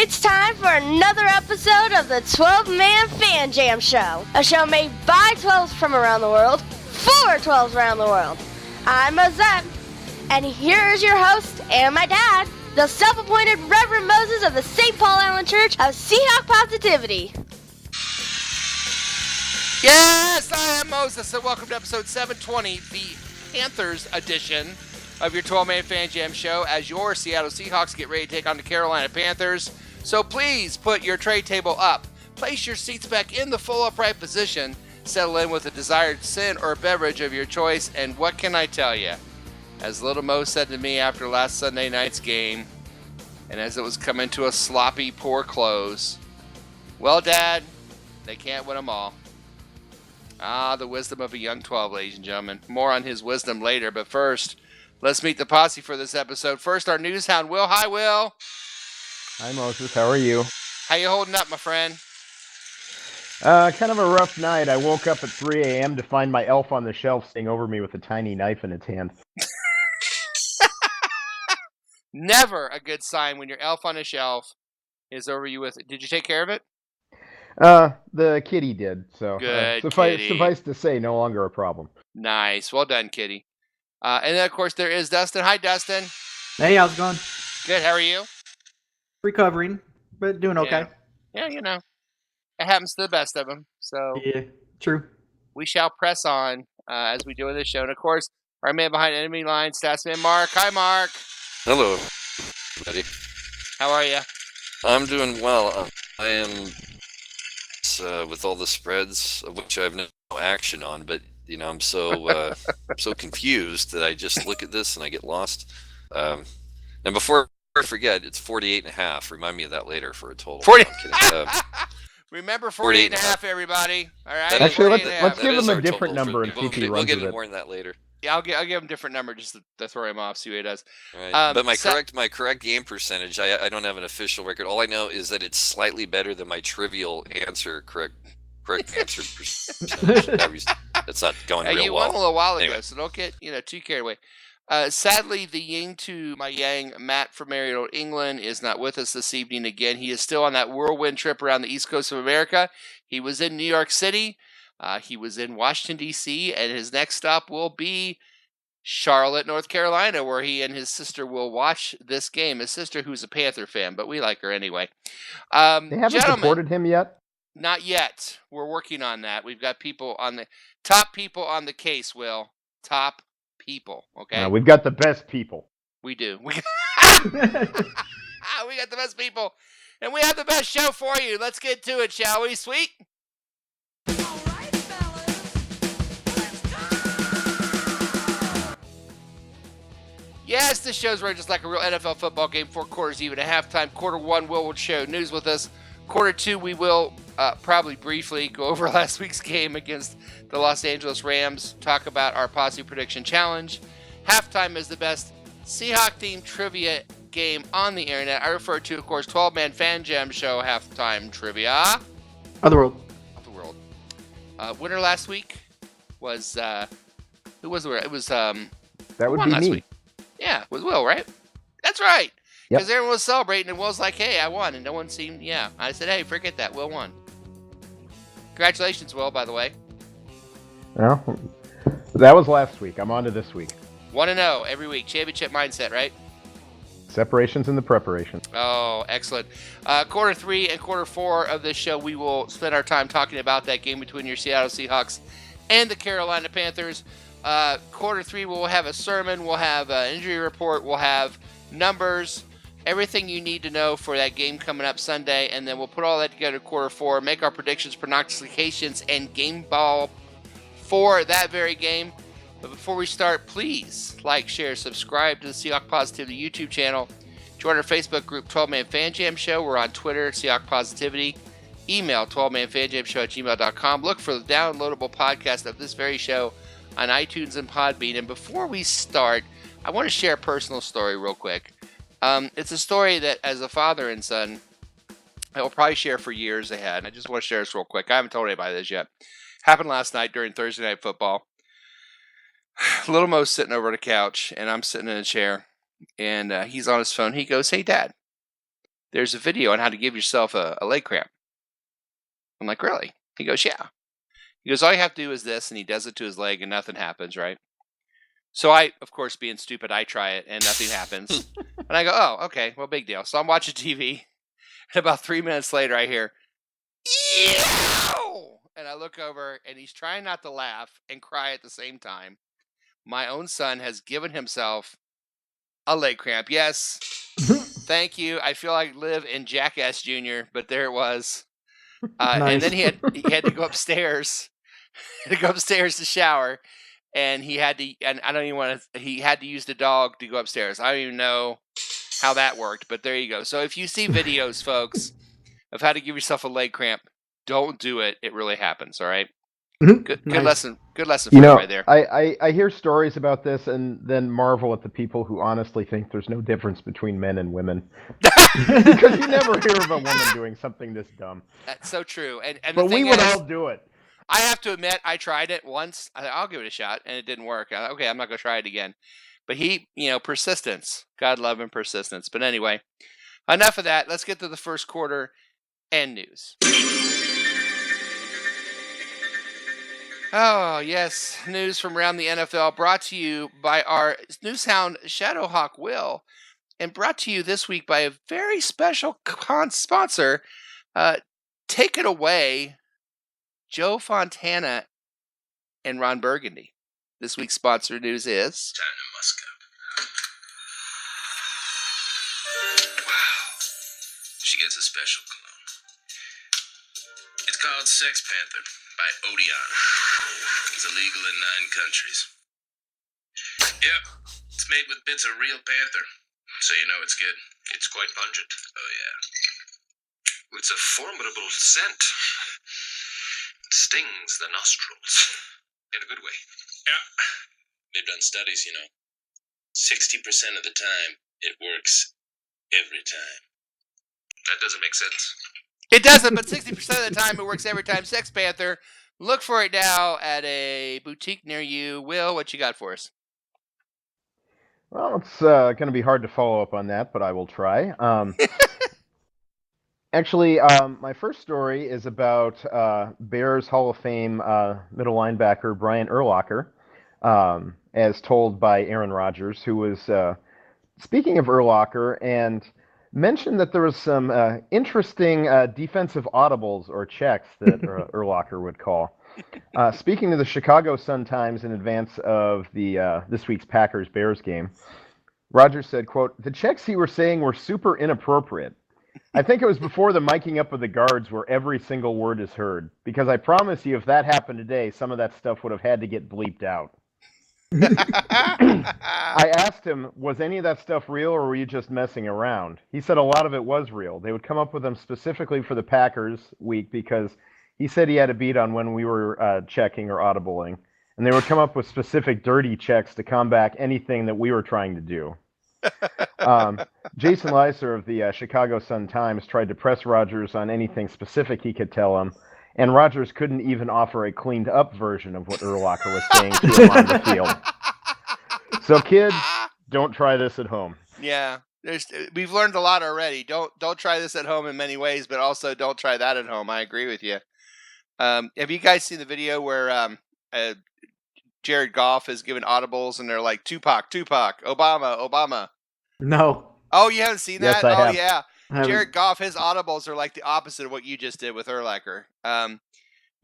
It's time for another episode of the 12-Man Fan Jam Show, a show made by 12s from around the world, for 12s around the world. I'm Mozette, and here is your host and my dad, the self-appointed Reverend Moses of the St. Paul Island Church of Seahawk Positivity. Yes, I am Moses, and welcome to episode 720, the Panthers edition of your 12-Man Fan Jam Show, as your Seattle Seahawks get ready to take on the Carolina Panthers. So please put your tray table up, place your seats back in the full upright position, settle in with a desired sin or beverage of your choice, and what can I tell you? As Little Mo said to me after last Sunday night's game, and as it was coming to a sloppy, poor close, well, Dad, they can't win them all. Ah, the wisdom of a young 12, ladies and gentlemen. More on his wisdom later, but first, let's meet the posse for this episode. First, our news hound, Will. Hi, Will. Hi, Moses. How are you? How you holding up, my friend? Kind of a rough night. I woke up at 3 a.m. to find my elf on the shelf sitting over me with a tiny knife in its hand. Never a good sign when your elf on the shelf is over you with it. Did you take care of it? The kitty did, so Good suffice to say, no longer a problem. Nice. Well done, kitty. And then, of course, there is Dustin. Hi, Dustin. Hey, how's it going? Good. How are you? Recovering, but doing okay. Yeah, you know. It happens to the best of them. So Yeah, true. we shall press on as we do in this show. And, of course, our man behind enemy line, Statsman Mark. Hi, Mark. Hello, everybody. How are you? I'm doing well. I am with all the spreads, of which I have no action on, but you know, I'm so so confused that I just look at this and I get lost. And before I forget, it's 48.5. Remind me of that later for a total. 40. No, I'm kidding. Remember 48.5, everybody. All right. Actually, 48.5. let's give That is him a our different total number and see if he we'll runs get with into it. more on that later. Yeah, I'll give him a different number just to throw him off, see what he does. All right. But my correct game percentage, I don't have an official record. All I know is that it's slightly better than my trivial answer correct answer percentage. That's not going real you well. won a little while ago, Anyway. so don't get too carried away. Sadly, the yin to my yang, Matt from Marietta, England, is not with us this evening again. He is still on that whirlwind trip around the East Coast of America. He was in New York City. He was in Washington, D.C., and his next stop will be Charlotte, North Carolina, where he and his sister will watch this game. His sister, who's a Panther fan, but we like her anyway. They haven't supported him yet? Not yet. We're working on that. We've got people on the top people on the case, Will. Top people, okay? We've got the best people. We do. We got the best people, and we have the best show for you. Let's get to it, shall we, sweet? Yes, this show's run just like a real NFL football game. 4 quarters, even at halftime. Quarter 1, will share news with us. Quarter 2, we will probably briefly go over last week's game against the Los Angeles Rams, talk about our Posse Prediction Challenge. Halftime is the best Seahawk-themed trivia game on the internet. I refer to, of course, 12-Man Fan Jam Show Halftime Trivia. Otherworld. Winner last week was, who was the winner? It was, That would be last me. week? Yeah, it was Will, right? That's right. Yep. Because everyone was celebrating, and Will's like, hey, I won. And no one seemed, I said, hey, forget that. Will won. Congratulations, Will, by the way. Well, that was last week. I'm on to this week. 1-0 every week. Championship mindset, right? Separations and the preparation. Oh, excellent. Quarter 3 and quarter 4 of this show, we will spend our time talking about that game between your Seattle Seahawks and the Carolina Panthers. Quarter 3, we'll have a sermon, we'll have an injury report, we'll have numbers, everything you need to know for that game coming up Sunday, and then we'll put all that together quarter 4, make our predictions, prognostications, and game ball for that very game. But before we start, please like, share, subscribe to the Seahawk Positivity YouTube channel. Join our Facebook group, 12-Man Fan Jam Show. We're on Twitter, Seahawk Positivity. Email 12manfanjamshow@gmail.com. Look for the downloadable podcast of this very show on iTunes and Podbean. And before we start, I want to share a personal story real quick. It's a story that, as a father and son, I will probably share for years ahead. I just want to share this real quick. I haven't told anybody this yet. Happened last night during Thursday Night Football. Little Mo's sitting over the couch, and I'm sitting in a chair, and he's on his phone. He goes, "Hey, Dad, there's a video on how to give yourself a leg cramp. I'm like, really? He goes, yeah. He goes, all you have to do is this, and he does it to his leg, and nothing happens, right? So I, of course, being stupid, I try it, and nothing happens. And I go, oh, okay, well, big deal. So I'm watching TV, and about 3 minutes later, I hear, "Ew!" And I look over, and he's trying not to laugh and cry at the same time. My own son has given himself a leg cramp. Yes, thank you. I feel like I live in Jackass Jr., but there it was. And Nice. then he had to go upstairs, to shower, and he had to. And I don't even want to. He had to use the dog to go upstairs. I don't even know how that worked, but there you go. So if you see videos, folks, of how to give yourself a leg cramp, don't do it. It really happens. All right. Good Nice. lesson. Good lesson You for you know, right there. I hear stories about this and then marvel at the people who honestly think there's no difference between men and women. Because you never hear of a woman doing something this dumb. That's so true. And the But we thing would is, all do it. I have to admit, I tried it once. I'll give it a shot, and it didn't work. Okay, I'm not going to try it again. But persistence. God love him, persistence. But anyway, enough of that. Let's get to the first quarter and news. Oh, yes. News from around the NFL brought to you by our news hound, Shadowhawk Will, and brought to you this week by a very special sponsor. Take it away, Joe Fontana and Ron Burgundy. This week's sponsor news is... Time to musk up. Wow. She gets a special cologne. It's called Sex Panther by Odeon. It's illegal in 9 countries. Yep. It's made with bits of real panther, so you know it's good. It's quite pungent. Oh, yeah. It's a formidable scent. It stings the nostrils. In a good way. Yeah. They've done studies, 60% of the time, it works every time. That doesn't make sense. It doesn't, but 60% of the time it works every time. Sex Panther. Look for it now at a boutique near you. Will, what you got for us? Well, it's going to be hard to follow up on that, but I will try. Actually, my first story is about Bears Hall of Fame middle linebacker Brian Urlacher, as told by Aaron Rodgers, who was speaking of Urlacher and mentioned that there was some interesting defensive audibles or checks that Urlacher would call. Speaking to the Chicago Sun-Times in advance of the this week's Packers-Bears game, Rodgers said, quote, "The checks he was saying were super inappropriate. I think it was before the miking up of the guards where every single word is heard. Because I promise you, if that happened today, some of that stuff would have had to get bleeped out." I asked him, was any of that stuff real or were you just messing around? He said a lot of it was real. They would come up with them specifically for the Packers week because he said he had a beat on when we were checking or audibling. And they would come up with specific dirty checks to combat anything that we were trying to do. Jason Leiser of the Chicago Sun-Times tried to press Rodgers on anything specific he could tell him, and Rodgers couldn't even offer a cleaned-up version of what Urlacher was saying to him on the field. So, kids, don't try this at home. Yeah, we've learned a lot already. Don't try this at home in many ways, but also don't try that at home. I agree with you. Have you guys seen the video where Jared Goff is giving audibles and they're like, Tupac, Obama? No. Oh, you haven't seen that? Yes, I have. Yeah. I haven't. Jared Goff, his audibles are like the opposite of what you just did with Urlacher.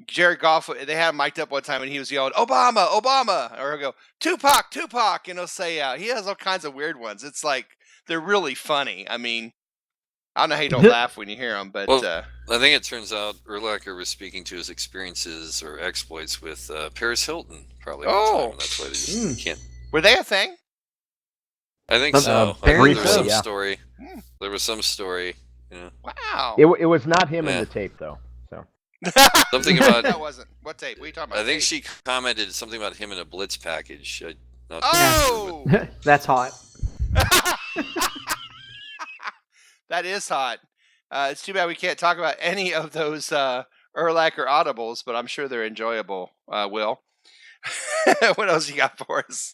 Jared Goff, they had him mic'd up one time and he was yelling, Obama, or he'll go, Tupac, and he'll say, he has all kinds of weird ones. It's like, they're really funny. I mean, I don't know how you don't laugh when you hear them, but... Well, I think it turns out Urlacher was speaking to his experiences or exploits with Paris Hilton, probably. Oh. And that's why they just can't... Were they a thing? I think so. I Apparently think there was so, some yeah. story. There was some story. Yeah. Wow. It was not him in Yeah. the tape, though. So Something about... That wasn't. What tape? What are you talking about? I think Tape? she commented something about him in a Blitz package. Not Oh! That's hot. That is hot. It's too bad we can't talk about any of those Urlacher audibles, but I'm sure they're enjoyable, Will. What else you got for us?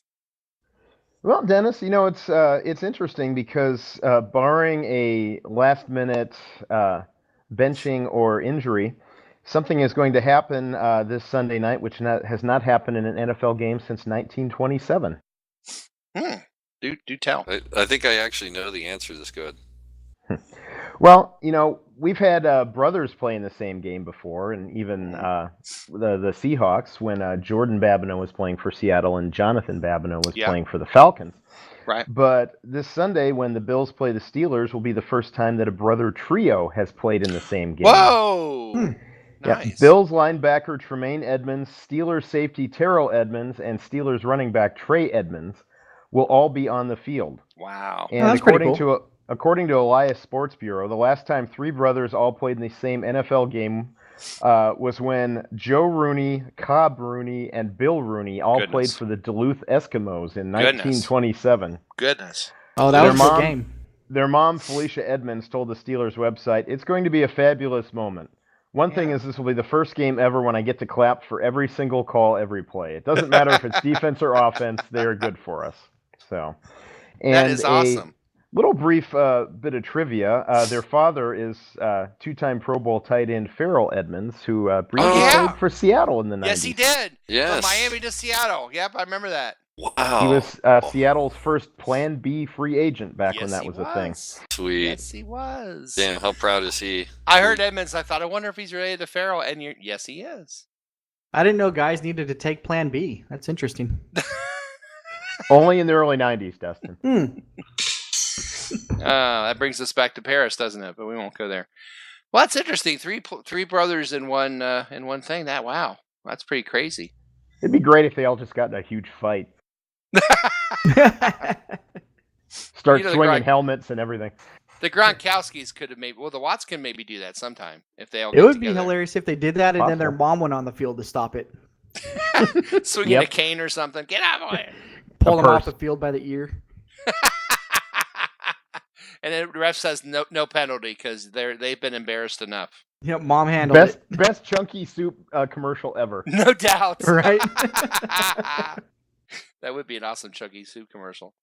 Well, Dennis, it's interesting because barring a last-minute benching or injury, something is going to happen this Sunday night, which has not happened in an NFL game since 1927. Do tell. I think I actually know the answer to this. Go ahead. Well, we've had brothers play in the same game before, and even the Seahawks when Jordan Babineau was playing for Seattle and Jonathan Babineau was playing for the Falcons. Right. But this Sunday, when the Bills play the Steelers, will be the first time that a brother trio has played in the same game. Whoa! Nice. Yeah, Bills linebacker Tremaine Edmonds, Steelers safety Terrell Edmonds, and Steelers running back Trey Edmonds will all be on the field. Wow. And that's pretty cool. According to Elias Sports Bureau, the last time three brothers all played in the same NFL game was when Joe Rooney, Cobb Rooney, and Bill Rooney all played for the Duluth Eskimos in 1927. Goodness. Oh, that was a good game. Their mom, Felicia Edmonds, told the Steelers website, "It's going to be a fabulous moment. One thing is this will be the first game ever when I get to clap for every single call, every play. It doesn't matter if it's defense or offense, they are good for us." So, and that is awesome. Little brief bit of trivia. Their father is two-time Pro Bowl tight end Farrell Edmonds, who briefly played for Seattle in the 90s. Yes, he did. Yes. From Miami to Seattle. Yep, I remember that. Wow. He was Seattle's first Plan B free agent back when that was a thing. Sweet. Yes, he was. Damn, how proud is he? I heard Edmonds. I thought, I wonder if he's related to Farrell. And yes, he is. I didn't know guys needed to take Plan B. That's interesting. Only in the early 90s, Dustin. That brings us back to Paris, doesn't it? But we won't go there. Well, that's interesting. Three brothers in one thing. That's pretty crazy. It'd be great if they all just got in a huge fight. Start swinging helmets and everything. The Gronkowskis could have the Watts can maybe do that sometime if they all. It would be hilarious if they did that and then their mom went on the field to stop it. Swinging a cane or something. Get out of the way. Pull them off the field by the ear. And then the ref says no penalty because they've been embarrassed enough. Yep, mom handled it. Best chunky soup commercial ever. No doubt. Right? That would be an awesome chunky soup commercial.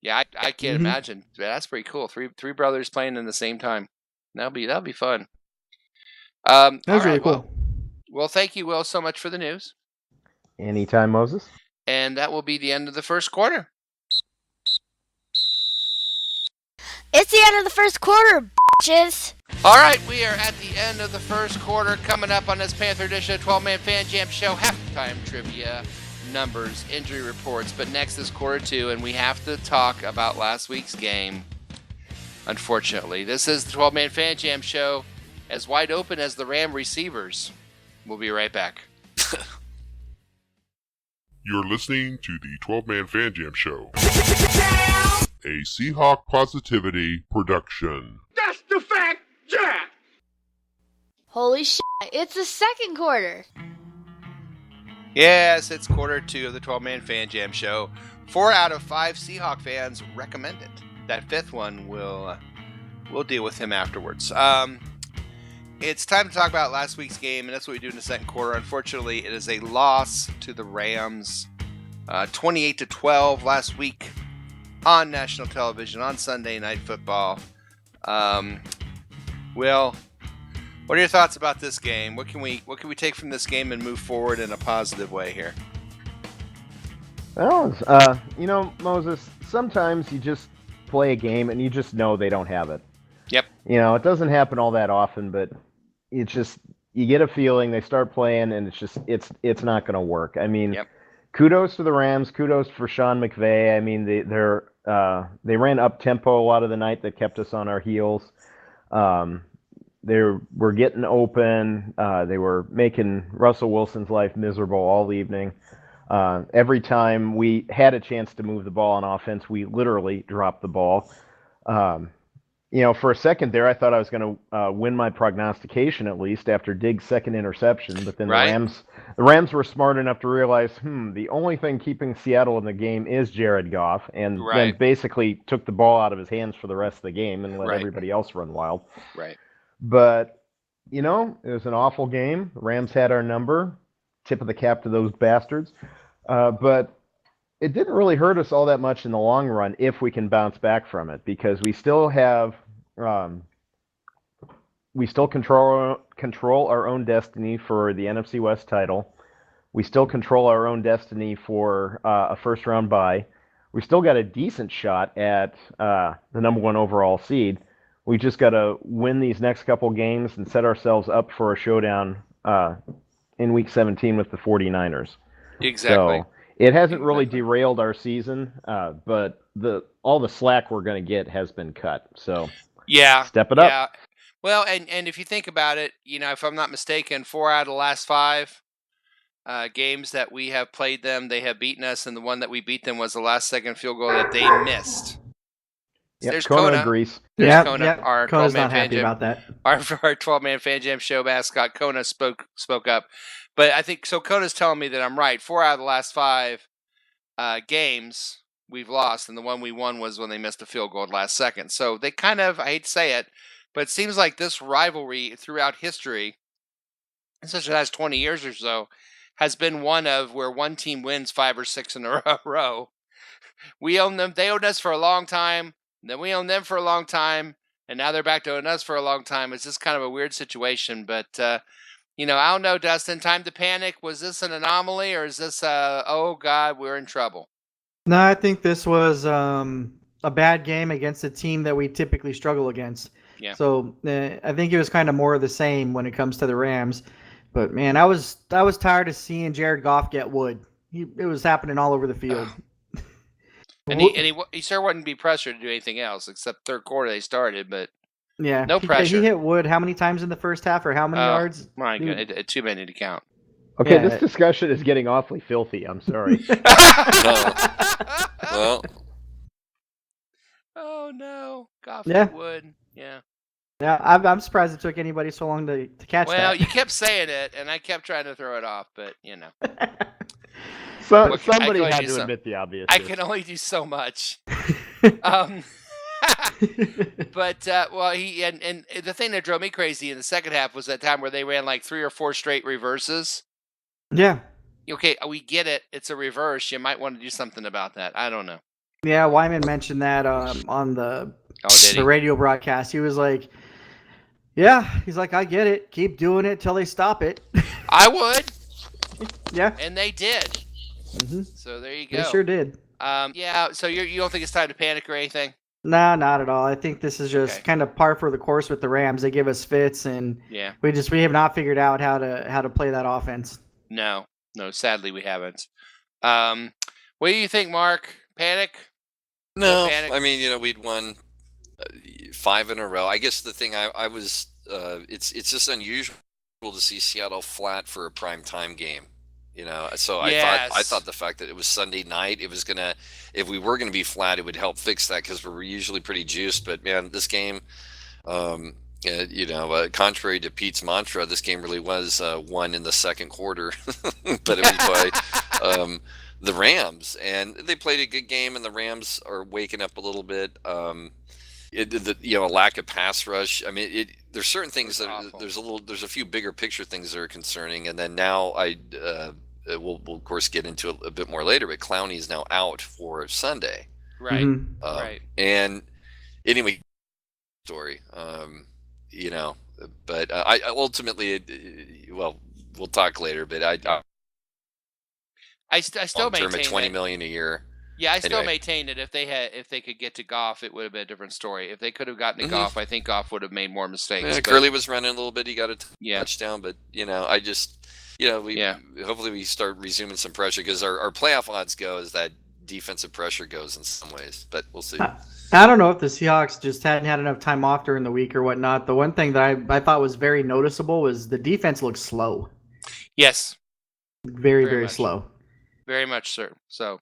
Yeah, I can't imagine. That's pretty cool. Three brothers playing in the same time. That'll be fun. That was really cool. Well, thank you, Will, so much for the news. Anytime, Moses. And that will be the end of the first quarter. It's the end of the first quarter, bitches. All right, we are at the end of the first quarter. Coming up on this Panther edition of 12-Man Fan Jam Show, halftime trivia, numbers, injury reports. But next is quarter two, and we have to talk about last week's game. Unfortunately, this is the 12-Man Fan Jam Show, as wide open as the Ram receivers. We'll be right back. You're listening to the 12-Man Fan Jam Show, a Seahawk Positivity production. That's the fact, Jack! Holy shit, it's the second quarter. Yes, it's quarter two of the 12-Man Fan Jam Show. 4 out of 5 Seahawk fans recommend it. That fifth one we'll deal with him afterwards. It's time to talk about last week's game, and that's what we do in the second quarter. Unfortunately, it is a loss to the Rams, 28-12 last week on national television on Sunday Night Football. Will, what are your thoughts about this game? What can we take from this game and move forward in a positive way here? Well, Moses, sometimes you just play a game and you just know they don't have it. Yep. It doesn't happen all that often, but it's just, you get a feeling they start playing and it's not going to work. I mean, kudos to the Rams, kudos for Sean McVay. I mean, they ran up tempo a lot of the night that kept us on our heels. They were getting open. They were making Russell Wilson's life miserable all evening. Every time we had a chance to move the ball on offense, we literally dropped the ball. For a second there, I thought I was going to win my prognostication at least after Diggs' second interception. But then the Rams were smart enough to realize, the only thing keeping Seattle in the game is Jared Goff, and then basically took the ball out of his hands for the rest of the game and let everybody else run wild. Right. But, it was an awful game. The Rams had our number. Tip of the cap to those bastards. But it didn't really hurt us all that much in the long run if we can bounce back from it, because we still have we still control our own destiny for the NFC West title. We still control our own destiny for a first round bye. We still got a decent shot at the number 1 overall seed. We just got to win these next couple games and set ourselves up for a showdown in Week 17 with the 49ers. Exactly. So it hasn't really derailed our season, but all the slack we're going to get has been cut. So step it up. Yeah. Well, and if you think about it, if I'm not mistaken, 4 out of the last 5 games that we have played them, they have beaten us, and the one that we beat them was the last second field goal that they missed. Yep, There's Kona agrees. There's Kona. Our Kona's 12-man not happy about that. Our 12-man Fan Jam show mascot, Kona, spoke up. But I think, so Kona's telling me that I'm right. 4 out of the last 5 games we've lost, and the one we won was when they missed a field goal at last second. So they kind of, I hate to say it, but it seems like this rivalry throughout history, such as the last 20 years or so, has been one of where one team wins 5 or 6 in a row. We own them. They owned us for a long time. Then we owned them for a long time. And now they're back to owning us for a long time. It's just kind of a weird situation. But, I don't know, Dustin. Time to panic. Was this an anomaly, or is this, oh, God, we're in trouble? No, I think this was a bad game against a team that we typically struggle against. Yeah. So I think it was kind of more of the same when it comes to the Rams. But, man, I was tired of seeing Jared Goff get wood. It was happening all over the field. And he sure wouldn't be pressured to do anything else, except third quarter they started, but yeah, no pressure. He hit wood how many times in the first half, or how many yards? My God, too many to count. Okay, this discussion is getting awfully filthy. I'm sorry. Well. Oh, no. Goff hit wood. Yeah. Yeah, I'm surprised it took anybody so long to catch that. Well, you kept saying it, and I kept trying to throw it off, but, So somebody had to admit the obvious. I can only do so much. But and the thing that drove me crazy in the second half was that time where they ran like 3 or 4 straight reverses. Yeah. Okay, we get it. It's a reverse. You might want to do something about that. I don't know. Yeah, Wyman mentioned that on the radio broadcast. He was like, "Yeah," he's like, "I get it. Keep doing it till they stop it." I would. Yeah. And they did. Mm-hmm. So there you go. They sure did. Yeah. So you don't think it's time to panic or anything? No, not at all. I think this is just kind of par for the course with the Rams. They give us fits, and we have not figured out how to play that offense. No, sadly we haven't. What do you think, Mark? Panic? No panic? I mean, we'd won 5 in a row. I guess the thing I was, it's just unusual to see Seattle flat for a prime time game. So I thought the fact that it was Sunday night, it was if we were gonna be flat, it would help fix that, because we're usually pretty juiced. But man, this game, contrary to Pete's mantra, this game really was won in the second quarter, but it was by the Rams, and they played a good game, and the Rams are waking up a little bit. A lack of pass rush. I mean, there's certain things that there's a few bigger picture things that are concerning, and then now we'll of course get into a bit more later, but Clowney is now out for Sunday. Right. Mm-hmm. Right. And anyway, story. But I ultimately, we'll talk later. But I still maintain at $20 million a year. Yeah, I still maintain that if they could get to Goff, it would have been a different story. If they could have gotten to Goff, I think Goff would have made more mistakes. Yeah, Gurley was running a little bit. He got a touchdown, but I just hopefully we start resuming some pressure, because our playoff odds go as that defensive pressure goes in some ways. But we'll see. I don't know if the Seahawks just hadn't had enough time off during the week or whatnot. The one thing that I thought was very noticeable was the defense looked slow. Yes. Very, very slow. Very much, sir. So,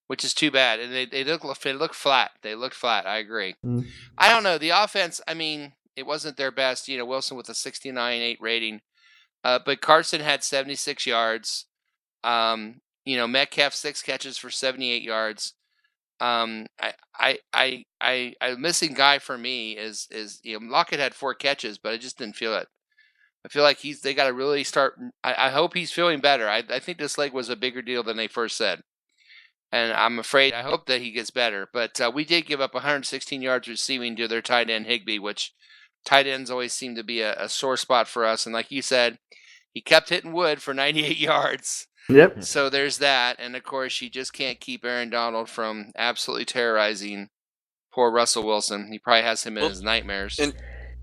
which is too bad. And they look flat. They looked flat. I agree. Mm. I don't know. The offense, I mean, it wasn't their best. Wilson with a 69.8 rating. But Carson had 76 yards. Metcalf 6 catches for 78 yards. A missing guy for me is Lockett had 4 catches, but I just didn't feel it. I feel like they got to really start. I hope he's feeling better. I think this leg was a bigger deal than they first said. And I hope that he gets better. But we did give up 116 yards receiving to their tight end, Higbee, which tight ends always seem to be a sore spot for us. And like you said, he kept hitting wood for 98 yards. Yep. So there's that. And, of course, you just can't keep Aaron Donald from absolutely terrorizing poor Russell Wilson. He probably has him in his nightmares. And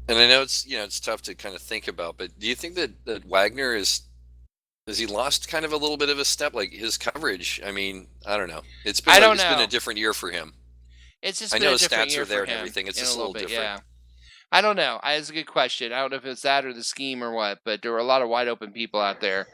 I know it's tough to kind of think about, but do you think that Wagner has he lost kind of a little bit of a step, like his coverage? I mean, I don't know. It's been a different year for him. It's just I been know a his different stats year are there for and him everything. It's in just a little bit, different. Yeah. I don't know. It's a good question. I don't know if it's that or the scheme or what, but there were a lot of wide open people out there.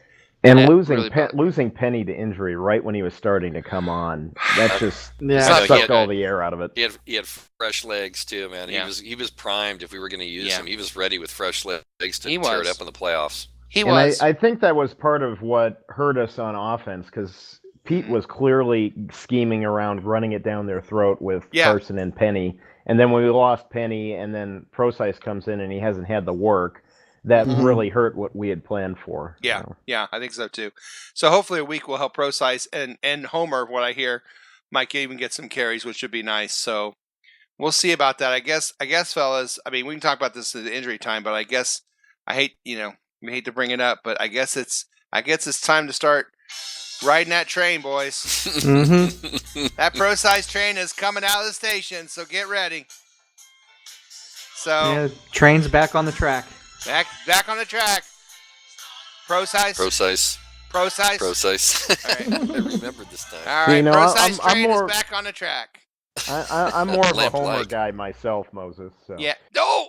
And losing Penny to injury right when he was starting to come on, that just sucked all the air out of it. He had fresh legs too, man. Yeah. He was primed if we were going to use him. He was ready with fresh legs to tear it up in the playoffs. I think that was part of what hurt us on offense, because Pete was clearly scheming around running it down their throat with Carson and Penny. And then when we lost Penny and then Procise comes in and he hasn't had the work, that really hurt what we had planned for. Yeah, yeah, I think so too. So hopefully a week will help Procise and Homer, what I hear, might even get some carries, which would be nice. So we'll see about that. I guess, fellas, I mean, we can talk about this at the injury time, but I guess we hate to bring it up, but I guess it's time to start riding that train, boys. That Procise train is coming out of the station, so get ready. So train's back on the track. Back on the track. Procise. All right. I remembered this time. All right, Procise train is back on the track. I'm more of a Homer guy myself, Moses. So. Yeah. No.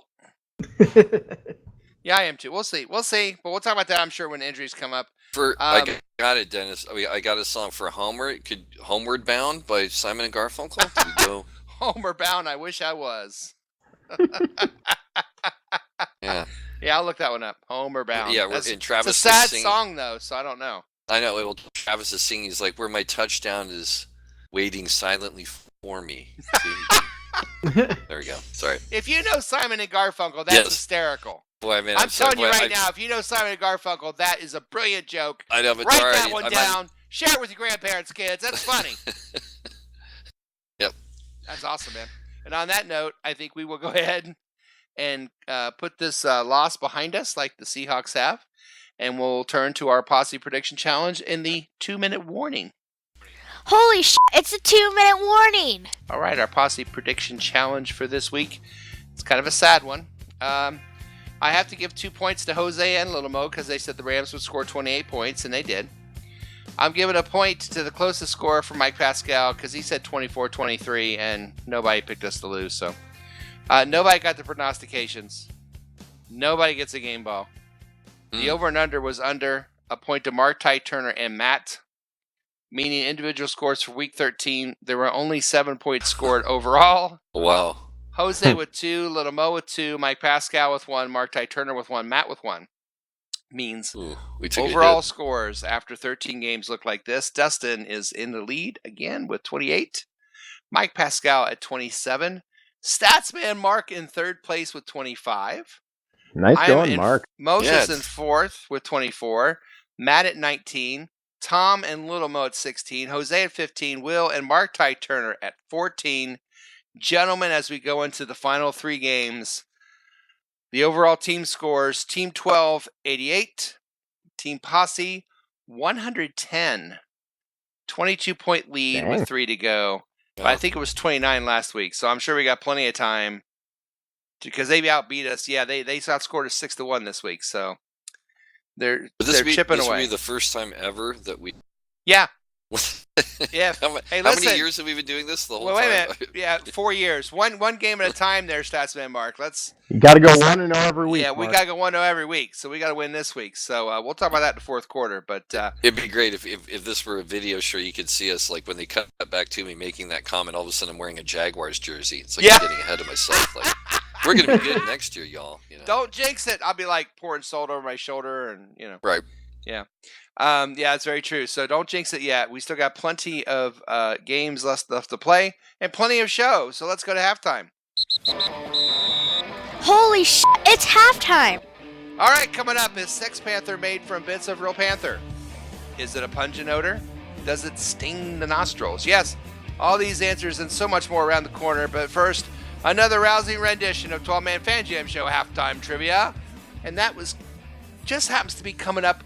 Yeah, I am too. We'll see. But we'll talk about that, I'm sure, when injuries come up. I got it, Dennis. I got a song for Homer. Homeward Bound by Simon and Garfunkel. Did we go? Homeward Bound. I wish I was. Yeah. Yeah, I'll look that one up. Homeward Bound. Yeah, Travis. It's a sad song though, so I don't know. I know. Well, Travis is singing. He's like, "Where my touchdown is waiting silently for me." There we go. Sorry. If you know Simon and Garfunkel, that's hysterical. Boy, I mean, I'm telling you right now, if you know Simon and Garfunkel, that is a brilliant joke. I know, but write that one down. Share it with your grandparents, kids. That's funny. Yep. That's awesome, man. And on that note, I think we will go ahead and put this loss behind us like the Seahawks have, and we'll turn to our posse prediction challenge in the 2-minute warning. Holy shit, it's a 2-minute warning. All right, our posse prediction challenge for this week. It's kind of a sad one. I have to give 2 points to Jose and Little Mo because they said the Rams would score 28 points, and they did. I'm giving a point to the closest scorer for Mike Pascale because he said 24-23, and nobody picked us to lose, so... nobody got the prognostications. Nobody gets a game ball. The over and under was under a point to Mark, Ty Turner, and Matt, meaning individual scores for week 13. There were only 7 points scored overall. Wow. Jose with 2, Little Mo with 2, Mike Pascale with 1, Mark, Ty Turner with 1, Matt with 1. Means overall scores after 13 games look like this. Dustin is in the lead again with 28. Mike Pascale at 27. Statsman Mark in third place with 25. Nice going, Mark. Moses in fourth with 24. Matt at 19. Tom and Little Mo at 16. Jose at 15. Will and Mark Ty Turner at 14. Gentlemen, as we go into the final 3 games, the overall team scores: Team 12, 88. Team Posse, 110. 22-point lead with 3 to go. But I think it was 29 last week, so I'm sure we got plenty of time because they outbeat us. Yeah, they outscored us 6-1 this week, so they're chipping away. This will be the first time ever that we. Yeah. Yeah. How many years have we been doing this? The whole time? Wait a minute. Yeah, 4 years. One game at a time there, Statsman Mark. You got to go 1-0 every week. Yeah, we got to go 1-0 every week, so we got to win this week. So we'll talk about that in the fourth quarter. But it'd be great if this were a video show. You could see us like when they cut back to me making that comment. All of a sudden, I'm wearing a Jaguars jersey. It's like I'm getting ahead of myself. Like we're gonna be good next year, y'all. You know? Don't jinx it. I'll be like pouring salt over my shoulder, and Right. Yeah. Yeah, it's very true. So don't jinx it yet. We still got plenty of games left to play and plenty of shows. So let's go to halftime. Holy shit, it's halftime. All right, coming up is Sex Panther made from bits of real panther. Is it a pungent odor? Does it sting the nostrils? Yes, all these answers and so much more around the corner. But first, another rousing rendition of 12-Man Fan Jam Show Halftime Trivia. And that was just happens to be coming up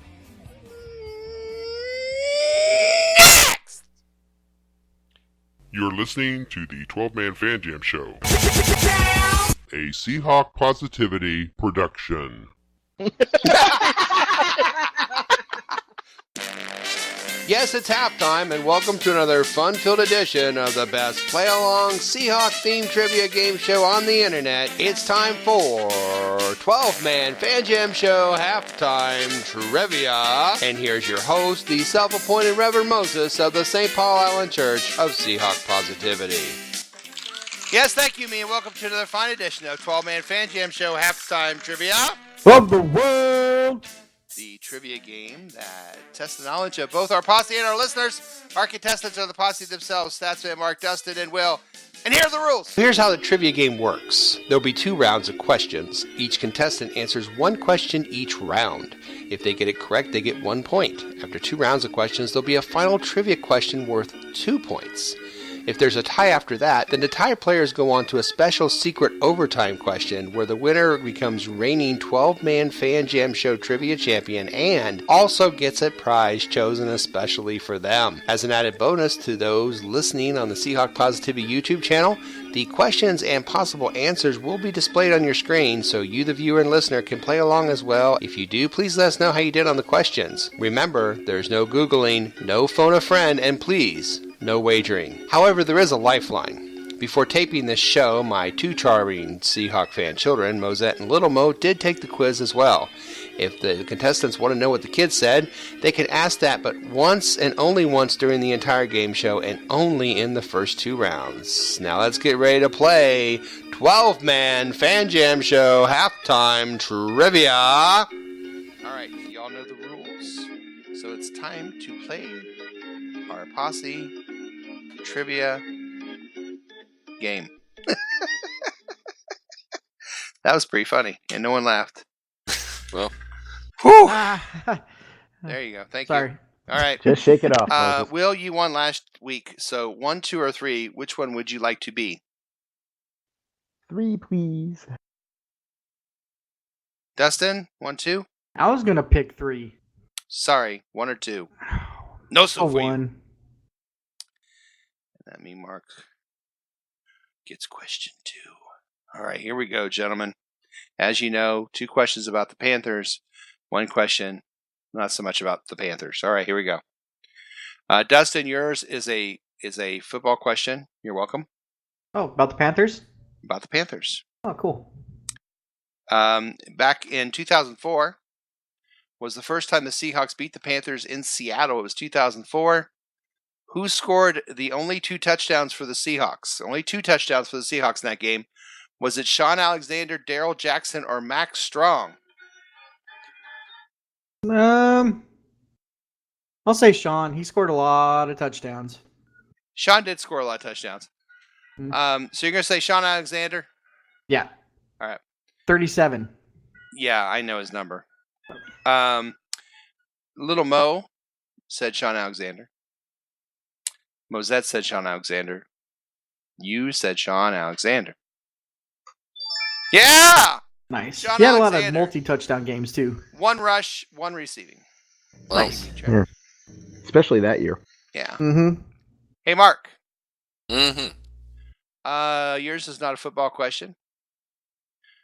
next. You're listening to the 12-Man Fan Jam Show, a Seahawk Positivity production. Yes, it's halftime, and welcome to another fun-filled edition of the best play-along Seahawk-themed trivia game show on the internet. It's time for 12-Man Fan Jam Show Halftime Trivia. And here's your host, the self-appointed Reverend Moses of the St. Paul Island Church of Seahawk Positivity. Yes, thank you, me, and welcome to another fine edition of 12-Man Fan Jam Show Halftime Trivia. From the world. The trivia game that tests the knowledge of both our posse and our listeners. Our contestants are the posse themselves, Statsman Mark, Dustin, and Will. And here are the rules. Here's how the trivia game works. There'll be 2 rounds of questions. Each contestant answers 1 question each round. If they get it correct, they get 1 point. After 2 rounds of questions, there'll be a final trivia question worth 2 points. If there's a tie after that, then the tie players go on to a special secret overtime question where the winner becomes reigning 12-Man Fan Jam Show Trivia Champion and also gets a prize chosen especially for them. As an added bonus to those listening on the Seahawk Positivity YouTube channel, the questions and possible answers will be displayed on your screen so you, the viewer and listener, can play along as well. If you do, please let us know how you did on the questions. Remember, there's no Googling, no phone a friend, and please, no wagering. However, there is a lifeline. Before taping this show, my 2 charming Seahawk fan children, Mosette and Little Mo, did take the quiz as well. If the contestants want to know what the kids said, they can ask that but once and only once during the entire game show and only in the first 2 rounds. Now let's get ready to play 12-Man Fan Jam Show Halftime Trivia. Alright, y'all know the rules. So it's time to play our posse trivia game. That was pretty funny, and no one laughed. Well, whew. There you go. Thank Sorry. you. All right. Just shake it off. Moses. Will, you won last week, so 1, 2, or 3. Which one would you like to be? 3, please. Dustin, 1, 2. I was gonna pick 3. Sorry, 1 or 2. No, so for you. 1. That means Mark gets question 2. All right, here we go, gentlemen. As you know, 2 questions about the Panthers, 1 question not so much about the Panthers. All right, here we go. Dustin, yours is a football question. You're welcome. Oh, about the Panthers? About the Panthers. Oh, cool. Back in 2004 was the first time the Seahawks beat the Panthers in Seattle. It was 2004. Who scored the only 2 touchdowns for the Seahawks? Only 2 touchdowns for the Seahawks in that game. Was it Sean Alexander, Darrell Jackson, or Max Strong? I'll say Sean. He scored a lot of touchdowns. Sean did score a lot of touchdowns. Mm-hmm. So you're going to say Sean Alexander? Yeah. All right. 37. Yeah, I know his number. Little Mo said Sean Alexander. Mosette said Sean Alexander. You said Sean Alexander. Yeah! Nice. Sean He had a lot of Alexander. multi-touchdown games, too. 1 rush, 1 receiving. well, Nice. Trevor. Yeah. Especially that year. Yeah. Mm-hmm. Hey, Mark. mm-hmm. Yours is not a football question.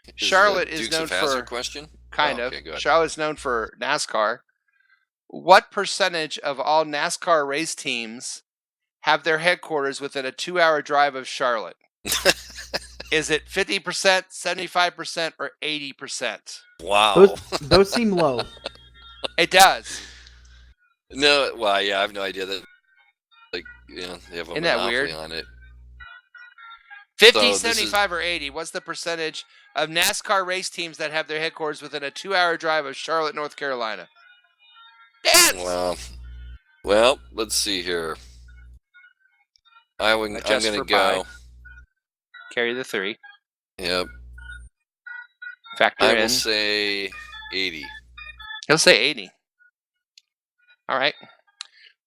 Is Charlotte the is Dukes known of Hazzard for question? kind Oh, of. okay, go ahead. Charlotte's known for NASCAR. What percentage of all NASCAR race teams have their headquarters within a 2-hour drive of Charlotte? Is it 50%, 75%, or 80%? Wow. Those seem low. It does. No, well, yeah, I have no idea that. Like, you know, they have a Isn't that monopoly weird? on it. 50, So this 75, or 80. What's the percentage of NASCAR race teams that have their headquarters within a 2-hour drive of Charlotte, North Carolina? Dance! Well, let's see here. I'm Adjust going to for go. pi. Carry the 3. Yep. Factor I in. will say 80. He'll say 80. All right.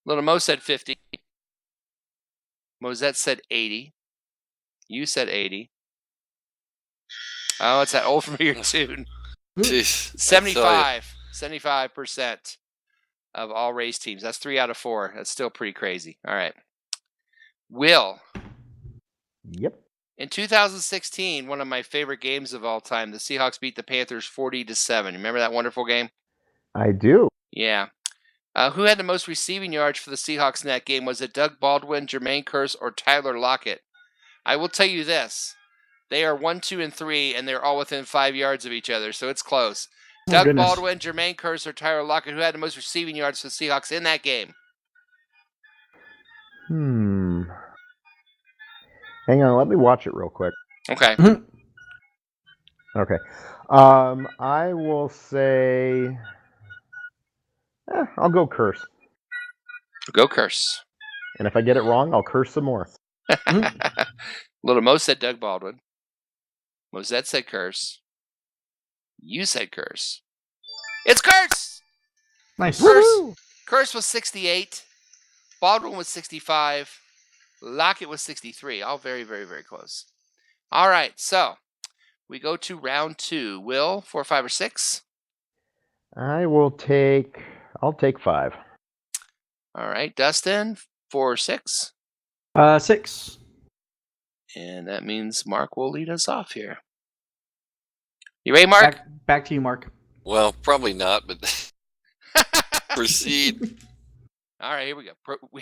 Little Mo said 50. Mosette said 80. You said 80. Oh, it's that old familiar tune. Jeez, 75% of all race teams. That's 3 out of 4. That's still pretty crazy. All right. Will. Yep. In 2016, one of my favorite games of all time, the Seahawks beat the Panthers 40-7. Remember that wonderful game? I do. Yeah. Who had the most receiving yards for the Seahawks in that game? Was it Doug Baldwin, Jermaine Kearse, or Tyler Lockett? I will tell you this. They are 1, 2, and 3, and they're all within 5 yards of each other, so it's close. Oh, Doug goodness. Baldwin, Jermaine Kearse, or Tyler Lockett, who had the most receiving yards for the Seahawks in that game? Hang on, let me watch it real quick. Okay. Okay. I will say... I'll go curse. Go Kearse. And if I get it wrong, I'll curse some more. Little Mo said Doug Baldwin. Mosette said Kearse. You said Kearse. It's Kearse! Nice. Kearse was 68. Baldwin was 65. Lockett was 63. All very, very, very close. All right, so we go to round 2. Will, 4, 5, or 6? I'll take 5. All right, Dustin, 4 or 6? 6. And that means Mark will lead us off here. You ready, Mark? Back to you, Mark. Well, probably not, but proceed. All right, here we go.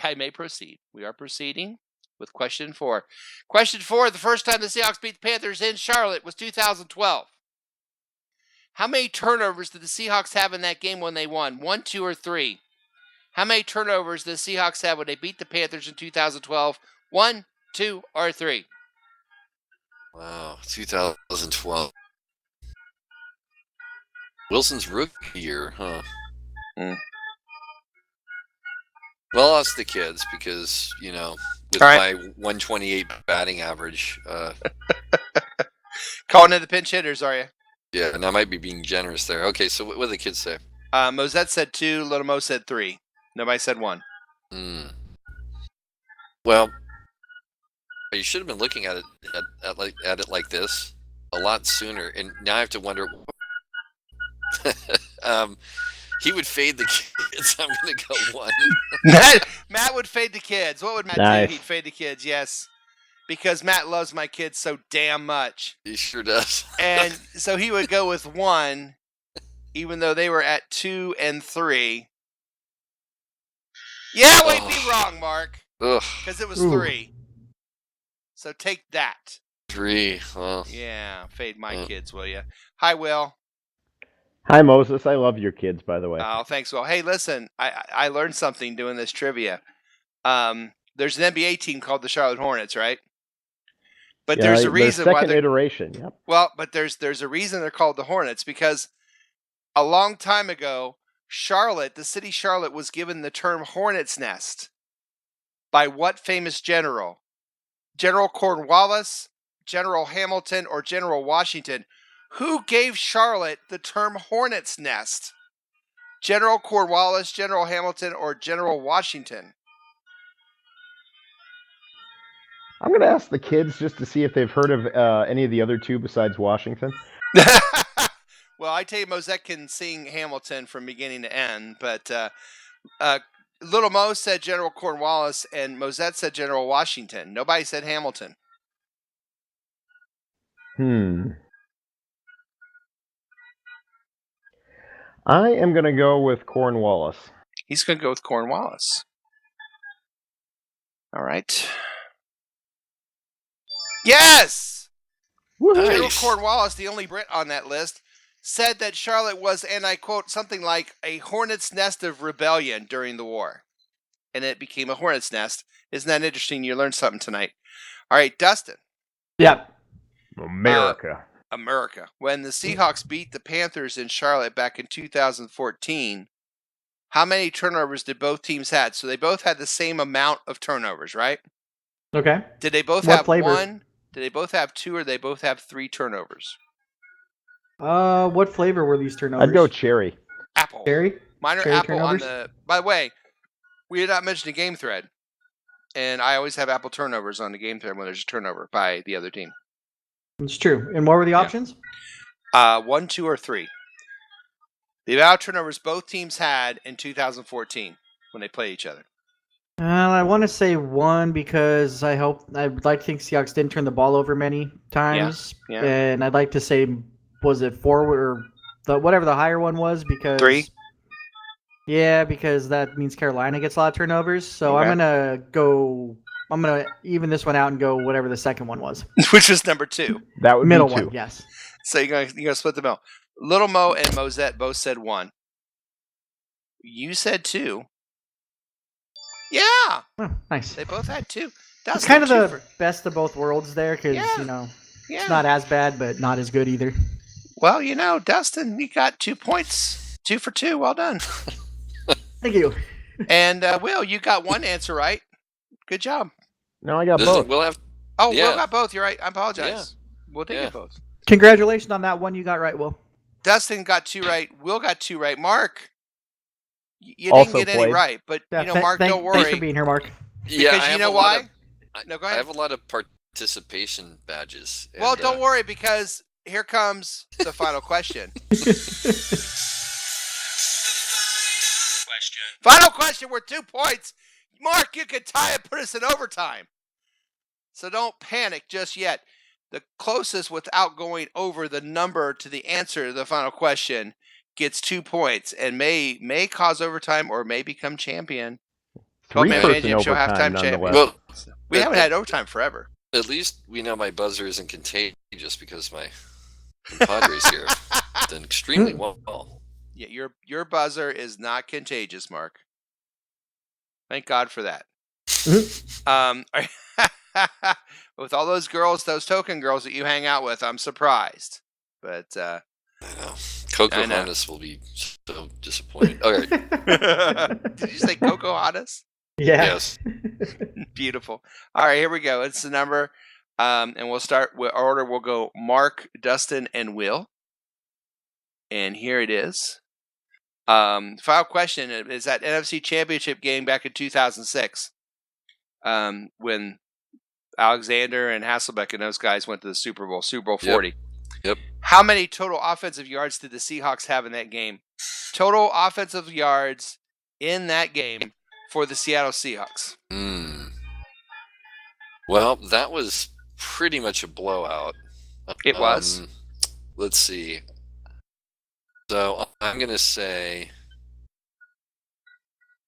I may proceed. We are proceeding with question 4. Question 4, the first time the Seahawks beat the Panthers in Charlotte was 2012. How many turnovers did the Seahawks have in that game when they won? 1, 2, or 3? How many turnovers did the Seahawks have when they beat the Panthers in 2012? 1, 2, or 3? Wow, 2012. Wilson's rookie year, huh? Well, I'll ask the kids because, with my 128 batting average. Calling in the pinch hitters, are you? Yeah, and I might be being generous there. Okay, so what do the kids say? Mosette said 2, Little Mo said 3. Nobody said 1. Well, you should have been looking at it at it like this a lot sooner, and now I have to wonder. He would fade the kids. I'm going to go 1. Matt would fade the kids. What would Matt Nice. do? He'd fade the kids, yes. Because Matt loves my kids so damn much. He sure does. And so he would go with 1, even though they were at 2 and 3. Yeah, wait, be wrong, Mark. Because it was 3. So take that. 3. Well, Yeah, fade my kids, will you? Hi, Will. Hi, Moses. I love your kids, by the way. Oh, thanks, Will. Hey, listen, I learned something doing this trivia. There's an NBA team called the Charlotte Hornets, right? But there's a reason why second iteration. Yep. Well, but there's a reason they're called the Hornets, because a long time ago, Charlotte, the city Charlotte, was given the term Hornet's Nest by what famous general? General Cornwallis, General Hamilton, or General Washington? Who gave Charlotte the term Hornet's Nest? General Cornwallis, General Hamilton, or General Washington? I'm going to ask the kids just to see if they've heard of any of the other two besides Washington. Well, I tell you, Mosette can sing Hamilton from beginning to end, but Little Mo said General Cornwallis, and Mosette said General Washington. Nobody said Hamilton. I am going to go with Cornwallis. He's going to go with Cornwallis. All right. Yes! Woo-hoo. General Cornwallis, the only Brit on that list, said that Charlotte was, and I quote, something like a hornet's nest of rebellion during the war. And it became a hornet's nest. Isn't that interesting? You learned something tonight. All right, Dustin. Yep. America. America. When the Seahawks beat the Panthers in Charlotte back in 2014, how many turnovers did both teams had? So they both had the same amount of turnovers, right? Okay. Did they both What have flavor? 1? Did they both have 2, or did they both have 3 turnovers? What flavor were these turnovers? I'd go cherry. Apple. Cherry. Mine are Cherry apple on turnovers? the... By the way, we did not mention a game thread. And I always have Apple turnovers on the game thread when there's a turnover by the other team. It's true. And what were the options? 1, 2, or 3. The amount of turnovers both teams had in 2014 when they played each other. I want to say 1 because I'd like to think Seahawks didn't turn the ball over many times. Yeah. And I'd like to say, was it 4 or whatever the higher one was? Because 3? Yeah, because that means Carolina gets a lot of turnovers. So Okay. I'm gonna even this one out and go whatever the second one was. Which was number 2. That would Middle be 2. one, yes. So you're gonna split the middle. Little Mo and Mosette both said 1. You said 2. Yeah, Oh, nice. they both had 2. It's kind of the best of both worlds there because Yeah. it's not as bad but not as good either. Well, Dustin, you got 2 points. 2 for 2. Well done. Thank you. And Will, you got 1 answer right. Good job. No, I got both. We'll have. Oh, Yeah. Will got both. You're right. I apologize. We'll take Yeah. it both. Congratulations on that one you got right, Will. Dustin got 2 right. Will got 2 right. Mark, you Also didn't get any played. right, but Yeah, Mark, don't Thanks for worry. being here, Mark. Yeah, Because I you have know a lot why? of- No, go I ahead. have a lot of participation badges. Well, and, don't worry because here comes the final question. Final question worth 2 points. Mark, you could tie it, put us in overtime. So don't panic just yet. The closest without going over the number to the answer to the final question gets 2 points and may cause overtime or may become champion. 12-man 3-person Jam Show overtime, halftime champion. nonetheless. Well, We haven't had overtime forever. at least we know my buzzer isn't contagious because my compadres here have done extremely well. Yeah, your buzzer is not contagious, Mark. Thank God for that. With all those girls, those token girls that you hang out with, I'm surprised. But I know. Coco I know. Honus will be so disappointed. All right. did you say Coco Honest? Yeah. Yes. Beautiful. All right, here we go. It's the number, and we'll start with order. We'll go Mark, Dustin, and Will. And here it is. Final question is that NFC Championship game back in 2006, when Alexander and Hasselbeck and those guys went to the Super Bowl 40. Yep. How many total offensive yards did the Seahawks have in that game? Total offensive yards in that game for the Seattle Seahawks. Well, that was pretty much a blowout. It was. Let's see. So I'm going to say,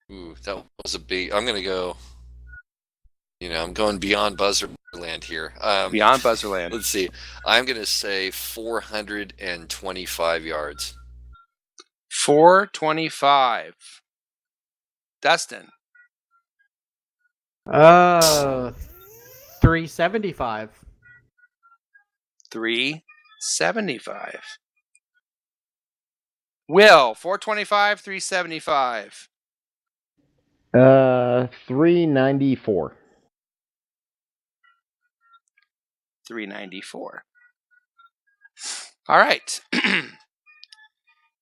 that was a big, I'm going to go, I'm going beyond Buzzerland here. Beyond Buzzerland. Let's see. I'm going to say 425 yards. 425. Dustin. 375. 375. Will, 425, 375. 394. 394. All right.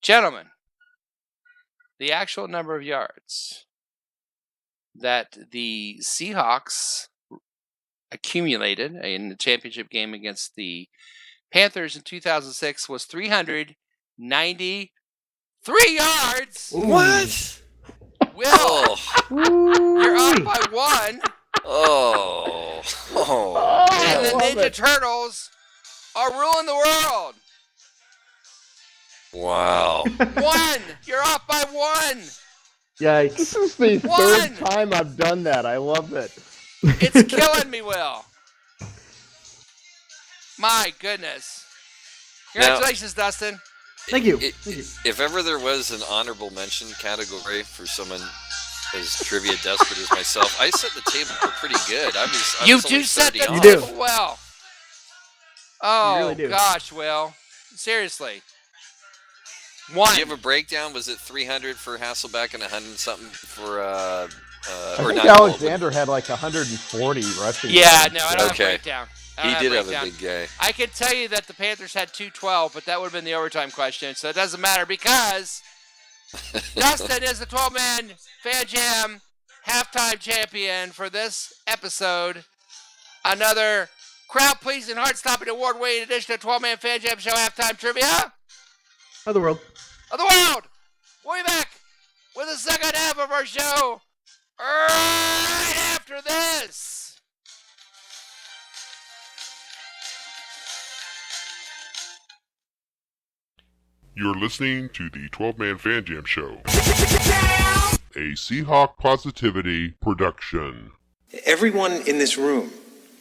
Gentlemen, the actual number of yards that the Seahawks accumulated in the championship game against the Panthers in 2006 was 393 yards. What? Will, you're up by 1. Oh. And the I love Ninja it. Turtles are ruling the world. Wow. 1. You're up by 1. Yikes. This is the One. third time I've done that. I love it. It's killing me, Will. My goodness. Congratulations, Dustin. Thank you. If ever there was an honorable mention category for someone as trivia desperate as myself, I set the table pretty good. I was You only do set the 30 off. do. table well. Oh, really do. gosh, Will. Seriously. 1. Do you have a breakdown? Was it 300 for Hasselbeck and 100 something for I or think not Alexander had like 140 rushing. Yeah, yards. no, I don't Okay. have a breakdown. I don't He have did a have a breakdown. big guy. I can tell you that the Panthers had 212, but that would have been the overtime question, so it doesn't matter because Dustin is the 12-man Fan Jam halftime champion for this episode. Another crowd-pleasing, heart-stopping, award-winning edition of 12-Man Fan Jam Show Halftime Trivia Of the world. of the world. We'll be back with the second half of our show right after this. You're listening to the 12-Man Fan Jam Show, a Seahawk Positivity production. Everyone in this room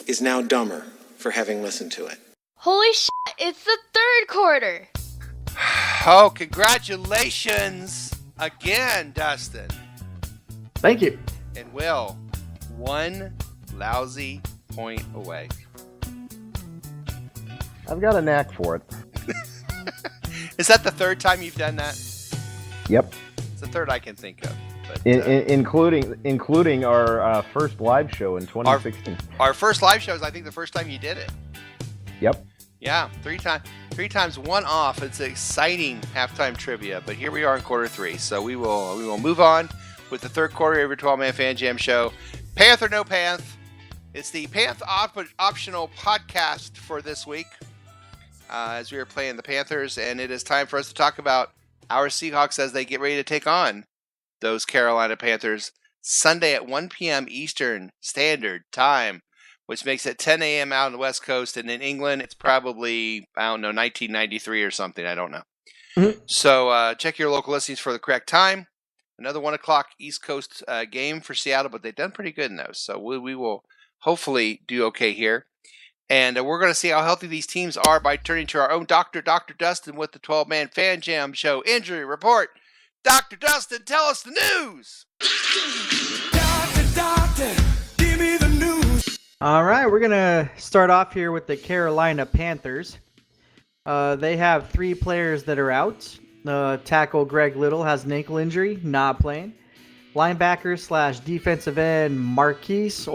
is now dumber for having listened to it. Holy shit, it's the third quarter. Oh, congratulations again, Dustin. Thank you. And Will, one lousy point away. I've got a knack for it. Is that the third time you've done that? Yep. It's the third I can think of. But, Including our first live show in 2016. Our first live show is, I think, the first time you did it. Yep. Yeah, three times, one off. It's exciting halftime trivia, but here we are in quarter three. So we will move on with the third quarter of your 12-Man Fan Jam Show. Panth or no Panth? It's the Panth optional podcast for this week. As we are playing the Panthers, and it is time for us to talk about our Seahawks as they get ready to take on those Carolina Panthers Sunday at 1 p.m. Eastern Standard Time, which makes it 10 a.m. out on the West Coast, and in England it's probably, 1993 or something, I don't know. Mm-hmm. So check your local listings for the correct time. Another 1 o'clock East Coast game for Seattle, but they've done pretty good in those, so we will hopefully do okay here. And we're going to see how healthy these teams are by turning to our own Dr. Dustin with the 12-Man Fan Jam Show Injury Report. Dr. Dustin, tell us the news. Doctor, give me the news. All right, we're going to start off here with the Carolina Panthers. They have 3 players that are out. Tackle Greg Little has an ankle injury, not playing. Linebacker / defensive end Marcus,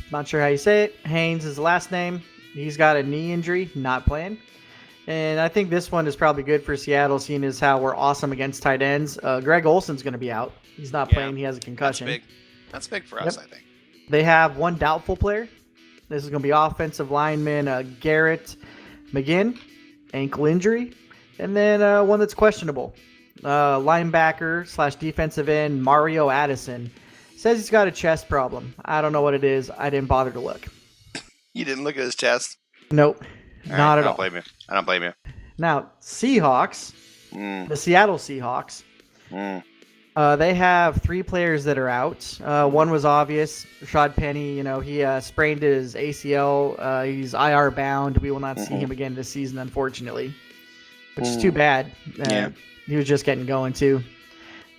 not sure how you say it. Haynes is the last name. He's got a knee injury, not playing. And I think this one is probably good for Seattle, seeing as how we're awesome against tight ends. Greg Olsen's going to be out. He's not playing. He has a concussion. That's big for us, I think. They have 1 doubtful player. This is going to be offensive lineman Garrett McGinn, ankle injury. And then one that's questionable. Linebacker / defensive end Mario Addison says he's got a chest problem. I don't know what it is. I didn't bother to look. You didn't look at his chest? Nope. Not at all. I don't blame you. Now, Seahawks, the Seattle Seahawks, they have 3 players that are out. One was obvious. Rashad Penny, he sprained his ACL. He's IR bound. We will not see him again this season, unfortunately, which is too bad. He was just getting going, too.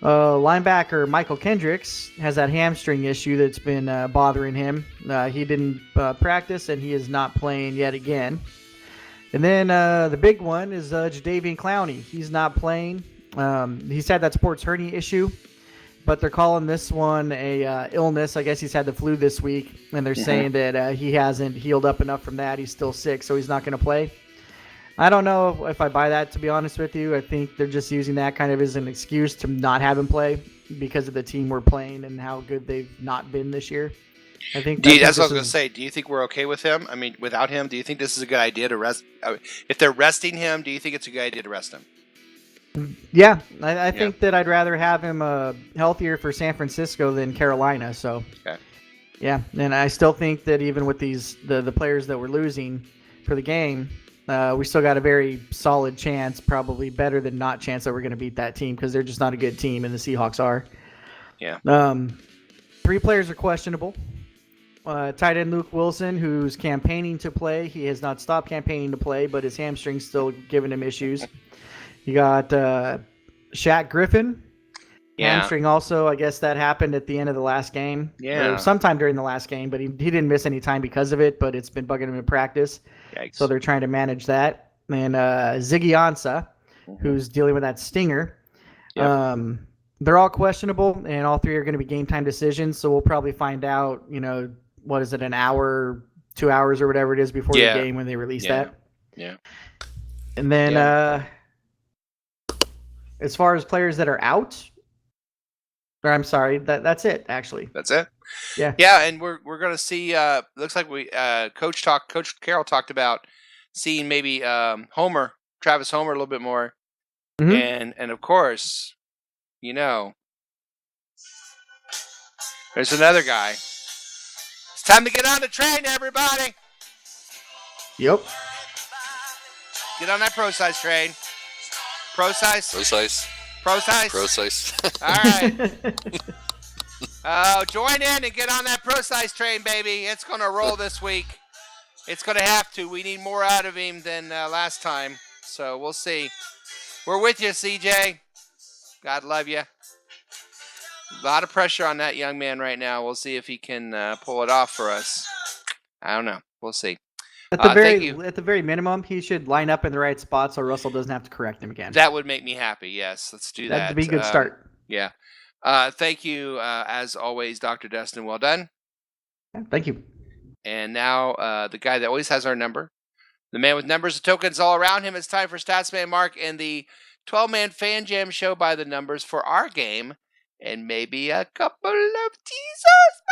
Linebacker Michael Kendricks has that hamstring issue that's been bothering him. He didn't practice, and he is not playing yet again. And then the big one is Jadeveon Clowney. He's not playing. He's had that sports hernia issue, but they're calling this one a illness. I guess he's had the flu this week, and they're saying that he hasn't healed up enough from that. He's still sick, so he's not going to play. I don't know if I buy that, to be honest with you. I think they're just using that kind of as an excuse to not have him play because of the team we're playing and how good they've not been this year. I think that's what I was going to say. Do you think we're okay with him? I mean, without him, do you think this is a good idea to rest? If they're resting him, do you think it's a good idea to rest him? Yeah, I think that I'd rather have him healthier for San Francisco than Carolina. So, yeah, and I still think that even with the players that we're losing for the game, we still got a very solid chance, probably better than not chance that we're going to beat that team because they're just not a good team, and the Seahawks are. Yeah. 3 players are questionable. Tight end Luke Wilson, who's campaigning to play. He has not stopped campaigning to play, but his hamstring's still giving him issues. You got Shaq Griffin. Hamstring also. I guess that happened at the end of the last game. Yeah. Or sometime during the last game, but he didn't miss any time because of it, but it's been bugging him in practice. Yikes. So they're trying to manage that. And Ziggy Ansah, who's dealing with that stinger. Yep. They're all questionable, and all 3 are going to be game time decisions. So we'll probably find out, what is it, an hour, 2 hours, or whatever it is before the game when they release that. Yeah. And then as far as players that are out, Or I'm sorry, that's it actually. That's it. Yeah. Yeah, and we're gonna see. Looks like Coach Carroll talked about seeing maybe Travis Homer a little bit more, Mhm. and of course, there's another guy. It's time to get on the train, everybody. Yep. Get on that pro size train. Pro size. All right. Join in and get on that pro size train, baby. It's gonna roll this week. It's gonna have to. We need more out of him than last time. So we'll see. We're with you, CJ. God love you. A lot of pressure on that young man right now. We'll see if he can pull it off for us. I don't know. We'll see. At the very minimum, he should line up in the right spot so Russell doesn't have to correct him again. That would make me happy. Yes, let's do that. That'd be a good start. Yeah. Thank you, as always, Dr. Dustin. Well done. Yeah, thank you. And now the guy that always has our number, the man with numbers and tokens all around him. It's time for Statsman Mark and the 12-man Fan Jam show by the numbers for our game, and maybe a couple of teasers,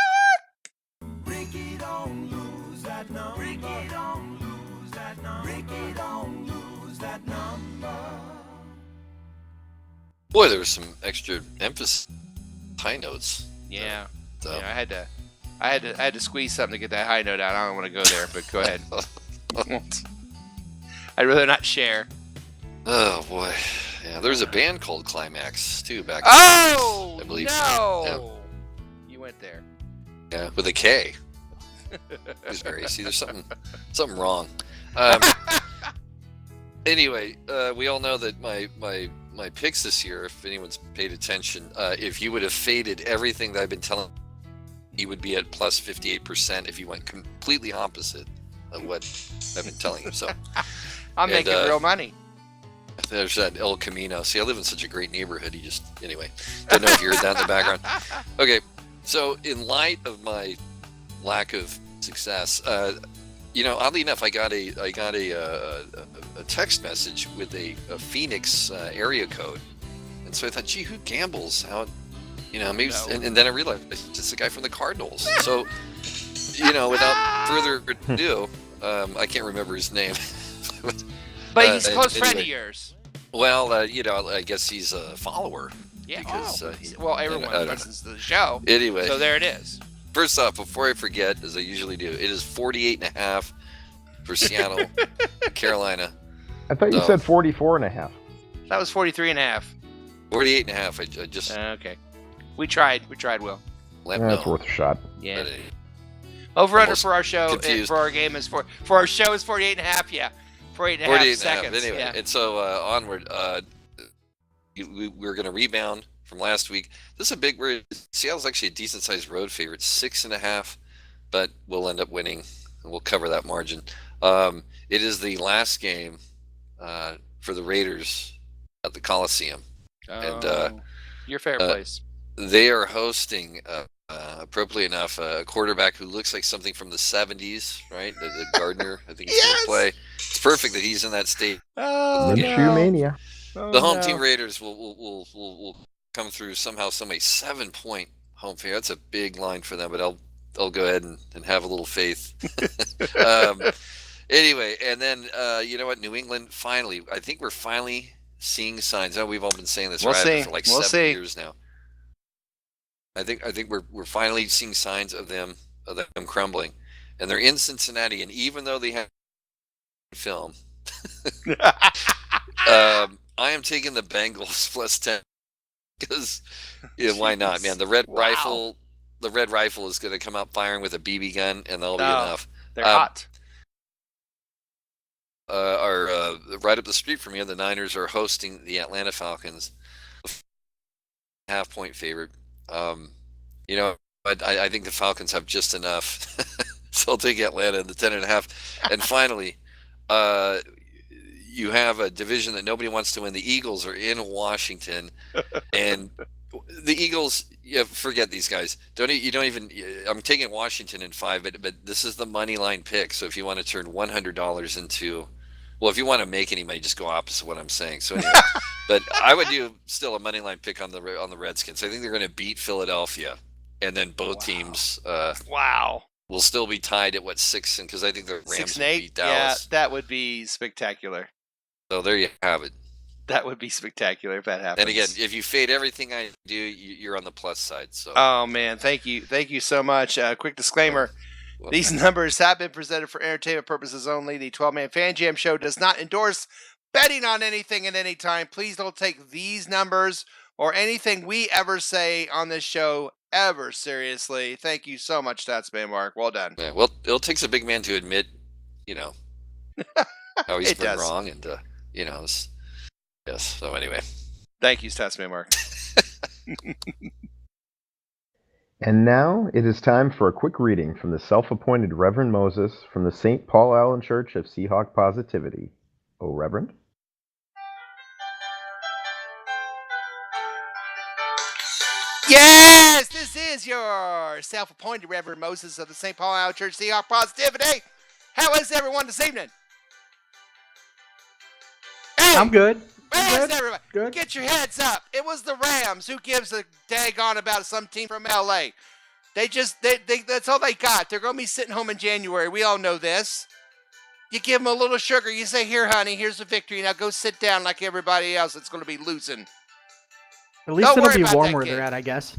Mark. Ricky don't lose that number. Ricky don't lose that number. Ricky don't lose that number. Boy, there was some extra emphasis, high notes. Yeah. So. Yeah, I had to squeeze something to get that high note out. I don't want to go there, but go ahead. I'd rather not share. Oh boy, yeah. There was a band called Climax too back. Oh, I believe. No! Yeah. You went there. Yeah, with a K. See, there's something wrong. Anyway, we all know that my picks this year, if anyone's paid attention, if you would have faded everything that I've been telling, you would be at plus 58% if you went completely opposite of what I've been telling you. So I'm making real money. There's that El Camino. See, I live in such a great neighborhood. Anyway, don't know if you heard that in the background. Okay, so in light of my lack of success, oddly enough, I got a text message with a Phoenix area code, and so I thought, gee, who gambles out? Maybe, No. and then I realized it's the guy from the Cardinals. So, without further ado, I can't remember his name. But he's a close anyway. friend of yours. Well, I guess he's a follower. Yeah. Because, everyone listens to the show. Anyway. So there it is. First off, before I forget, as I usually do, it is 48.5 for Seattle, Carolina. I thought you said 44.5. That was 43.5. 48.5. I just okay. We tried, Will. That's worth a shot. Yeah. Over under Almost for our show confused. for our game is for our show is 48.5. Yeah. 48.5 seconds. Anyway, yeah. and so onward, we're going to rebound from last week. This is a big. Seattle's actually a decent sized road favorite, 6.5, but we'll end up winning, and we'll cover that margin. It is the last game for the Raiders at the Coliseum, and your favorite place. They are hosting. Appropriately enough, a quarterback who looks like something from the 70s, right? The Gardner, I think he's going to play. It's perfect that he's in that state. Minshew mania. The home team Raiders will come through somehow, some way. 7-point home favorite. That's a big line for them, but I'll go ahead and have a little faith. Anyway, and then you know what? New England finally. I think we're finally seeing signs. I know we've all been saying this for like 7 years now. I think we're finally seeing signs of them crumbling, and they're in Cincinnati. And even though they have film, I am taking the Bengals plus 10 because why not, man? The red rifle is going to come out firing with a BB gun, and that'll be enough. They're hot. Right up the street from here, the Niners are hosting the Atlanta Falcons, half-point favorite. But I think the Falcons have just enough, so I'll take Atlanta in the 10.5. And finally, you have a division that nobody wants to win. The Eagles are in Washington, and the Eagles. Yeah, forget these guys. I'm taking Washington in 5, but this is the money line pick. So if you want to turn $100 into, well, if you want to make any money, just go opposite what I'm saying. So anyway, But I would do still a money line pick on the Redskins. I think they're going to beat Philadelphia, and then both teams will still be tied at 6, and because I think the Rams will beat Dallas. Yeah, that would be spectacular. So there you have it. That would be spectacular if that happens. And again, if you fade everything I do, you're on the plus side. So. Oh man, thank you so much. Quick disclaimer: these numbers have been presented for entertainment purposes only. The 12-Man Fan Jam Show does not endorse betting on anything at any time. Please don't take these numbers or anything we ever say on this show ever seriously. Thank you so much, Statsman Mark. Well done. Yeah, well, it takes a big man to admit, how he's been wrong, and yes. So anyway, thank you, Statsman Mark. And now it is time for a quick reading from the self-appointed Reverend Moses from the St. Paul Allen Church of Seahawk Positivity. Oh, Reverend? Yes, this is your self-appointed Reverend Moses of the St. Paul Allen Church Seahawk Positivity. How is everyone this evening? Hey, I'm good. Where's everybody? Good. Get your heads up. It was the Rams. Who gives a daggone about some team from LA? They that's all they got. They're going to be sitting home in January. We all know this. You give them a little sugar. You say, here, honey, here's the victory. Now go sit down like everybody else that's going to be losing. At least it'll be warm where they're at, I guess.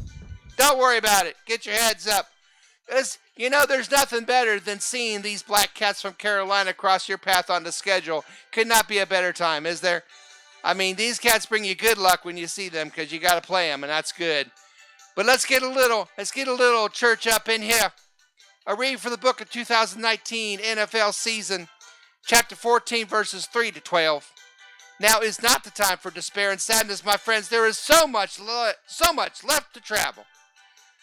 Don't worry about it. Get your heads up. Because, there's nothing better than seeing these black cats from Carolina cross your path on the schedule. Could not be a better time, is there? I mean, these cats bring you good luck when you see them because you got to play them, and that's good. But let's get a little church up in here. A read for the book of 2019 NFL season, chapter 14, verses 3 to 12. Now is not the time for despair and sadness, my friends. There is so much left to travel.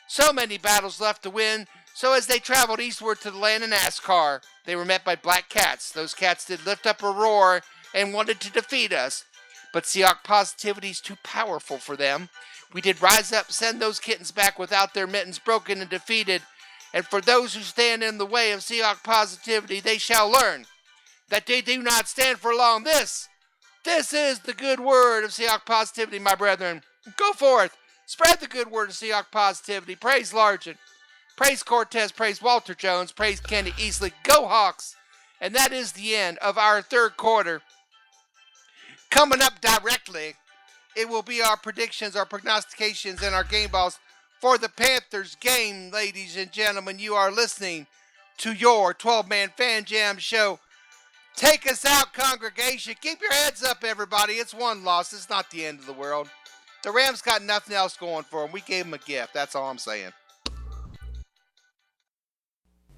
So many battles left to win. So as they traveled eastward to the land of NASCAR, they were met by black cats. Those cats did lift up a roar and wanted to defeat us. But Seahawk positivity is too powerful for them. We did rise up, send those kittens back without their mittens broken and defeated. And for those who stand in the way of Seahawk positivity, they shall learn that they do not stand for long. This is the good word of Seahawk positivity, my brethren. Go forth. Spread the good word of Seahawk positivity. Praise Largent. Praise Cortez. Praise Walter Jones. Praise Kenny Easley. Go Hawks. And that is the end of our third quarter. Coming up directly, it will be our predictions, our prognostications, and our game balls for the Panthers game, ladies and gentlemen. You are listening to your 12-Man Fan Jam show. Take us out, congregation. Keep your heads up, everybody. It's one loss. It's not the end of the world. The Rams got nothing else going for them. We gave them a gift. That's all I'm saying.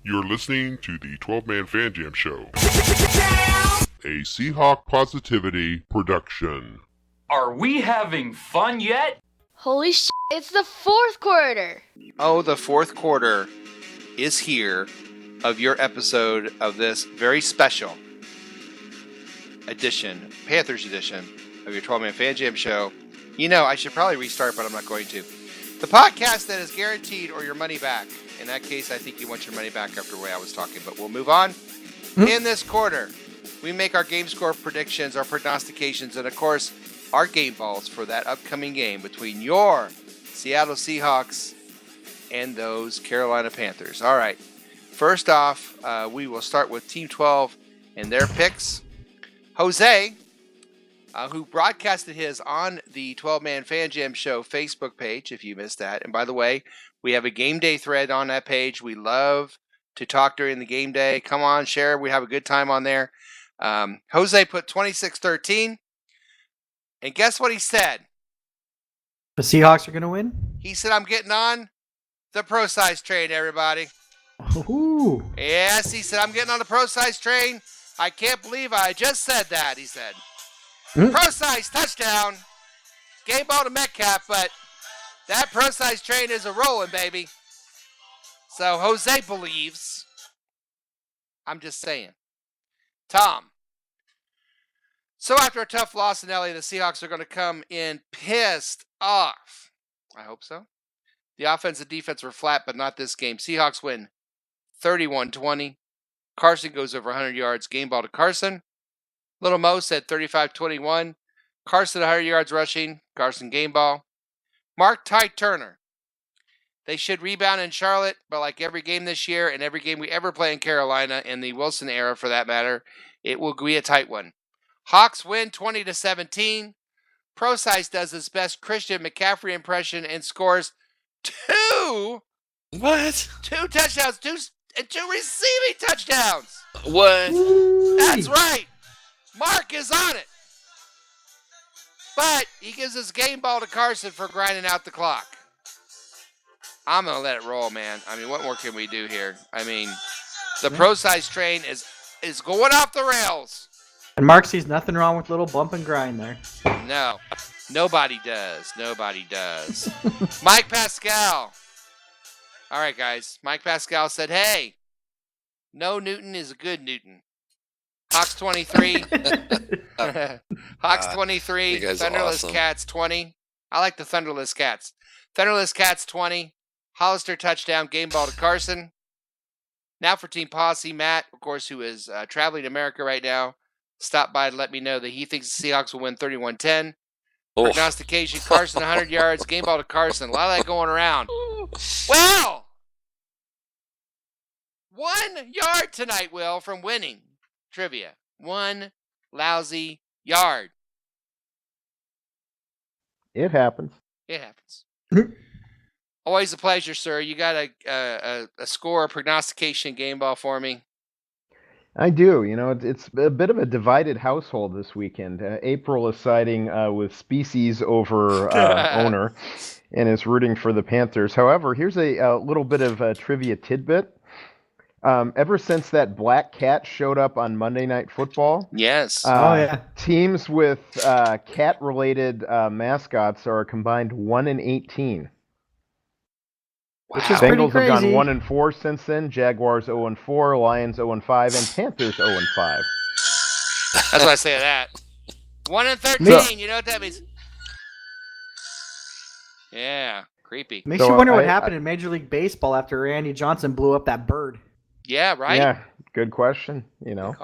You're listening to the 12-Man Fan Jam Show, a Seahawk Positivity production. Are we having fun yet? Holy shit, it's the fourth quarter. Oh, the fourth quarter is here of your episode of this very special edition, Panthers edition of your 12-Man Fan Jam show. I should probably restart, but I'm not going to. The podcast that is guaranteed or your money back. In that case, I think you want your money back after the way I was talking, but we'll move on. In this quarter, we make our game score predictions, our prognostications, and of course, our game balls for that upcoming game between your Seattle Seahawks and those Carolina Panthers. All right. First off, we will start with Team 12 and their picks. Jose, who broadcasted his on the 12-Man Fan Jam Show Facebook page, if you missed that. And by the way, we have a game day thread on that page. We love to talk during the game day. Come on, share. We have a good time on there. Jose put 26-13. And guess what he said? The Seahawks are going to win? He said, I'm getting on the pro size train, everybody. Ooh. Yes, he said, I'm getting on the pro size train. I can't believe I just said that, he said. Pro size touchdown. Game ball to Metcalf, but that pro size train is a rolling, baby. So Jose believes. I'm just saying. Tom. So after a tough loss in LA, the Seahawks are going to come in pissed off. I hope so. The offense and defense were flat, but not this game. Seahawks win 31-20. Carson goes over 100 yards. Game ball to Carson. Little Mo said 35-21. Carson 100 yards rushing. Carson game ball. Mark Ty Turner. They should rebound in Charlotte, but like every game this year and every game we ever play in Carolina, in the Wilson era for that matter, it will be a tight one. Hawks win 20-17. ProSize does his best Christian McCaffrey impression and scores two touchdowns, two receiving touchdowns. What? That's right. Mark is on it. But he gives his game ball to Carson for grinding out the clock. I'm going to let it roll, man. I mean, what more can we do here? I mean, the ProSize train is going off the rails. And Mark sees nothing wrong with a little bump and grind there. No, nobody does. Nobody does. Mike Pascale. All right, guys. Mike Pascale said, hey, no Newton is a good Newton. Hawks 23. Hawks 23. Thunderless awesome. Cats 20. I like the Thunderless Cats. Thunderless Cats 20. Hollister touchdown, game ball to Carson. Now for Team Posse, Matt, of course, who is traveling to America right now, stopped by to let me know that he thinks the Seahawks will win 31-10. Oh. Prognostication, Carson 100 yards, game ball to Carson. A lot of that going around. Well, 1 yard tonight, Will, from winning trivia. 1 lousy yard. It happens. It happens. Always a pleasure, sir. You got a score, a prognostication game ball for me? I do. You know, it's a bit of a divided household this weekend. April is siding with species over owner and is rooting for the Panthers. However, here's a little bit of a trivia tidbit. Ever since that black cat showed up on Monday Night Football, yes, teams with cat-related mascots are a combined 1-18. Wow. Which is pretty Bengals have crazy. gone 1-4 since then. Jaguars 0-4, Lions 0-5, and Panthers 0-5. That's why I say that. 1-13. You know what that means? Yeah, creepy. Makes you wonder what happened in Major League Baseball after Randy Johnson blew up that bird. Yeah, right. Yeah, good question. You know,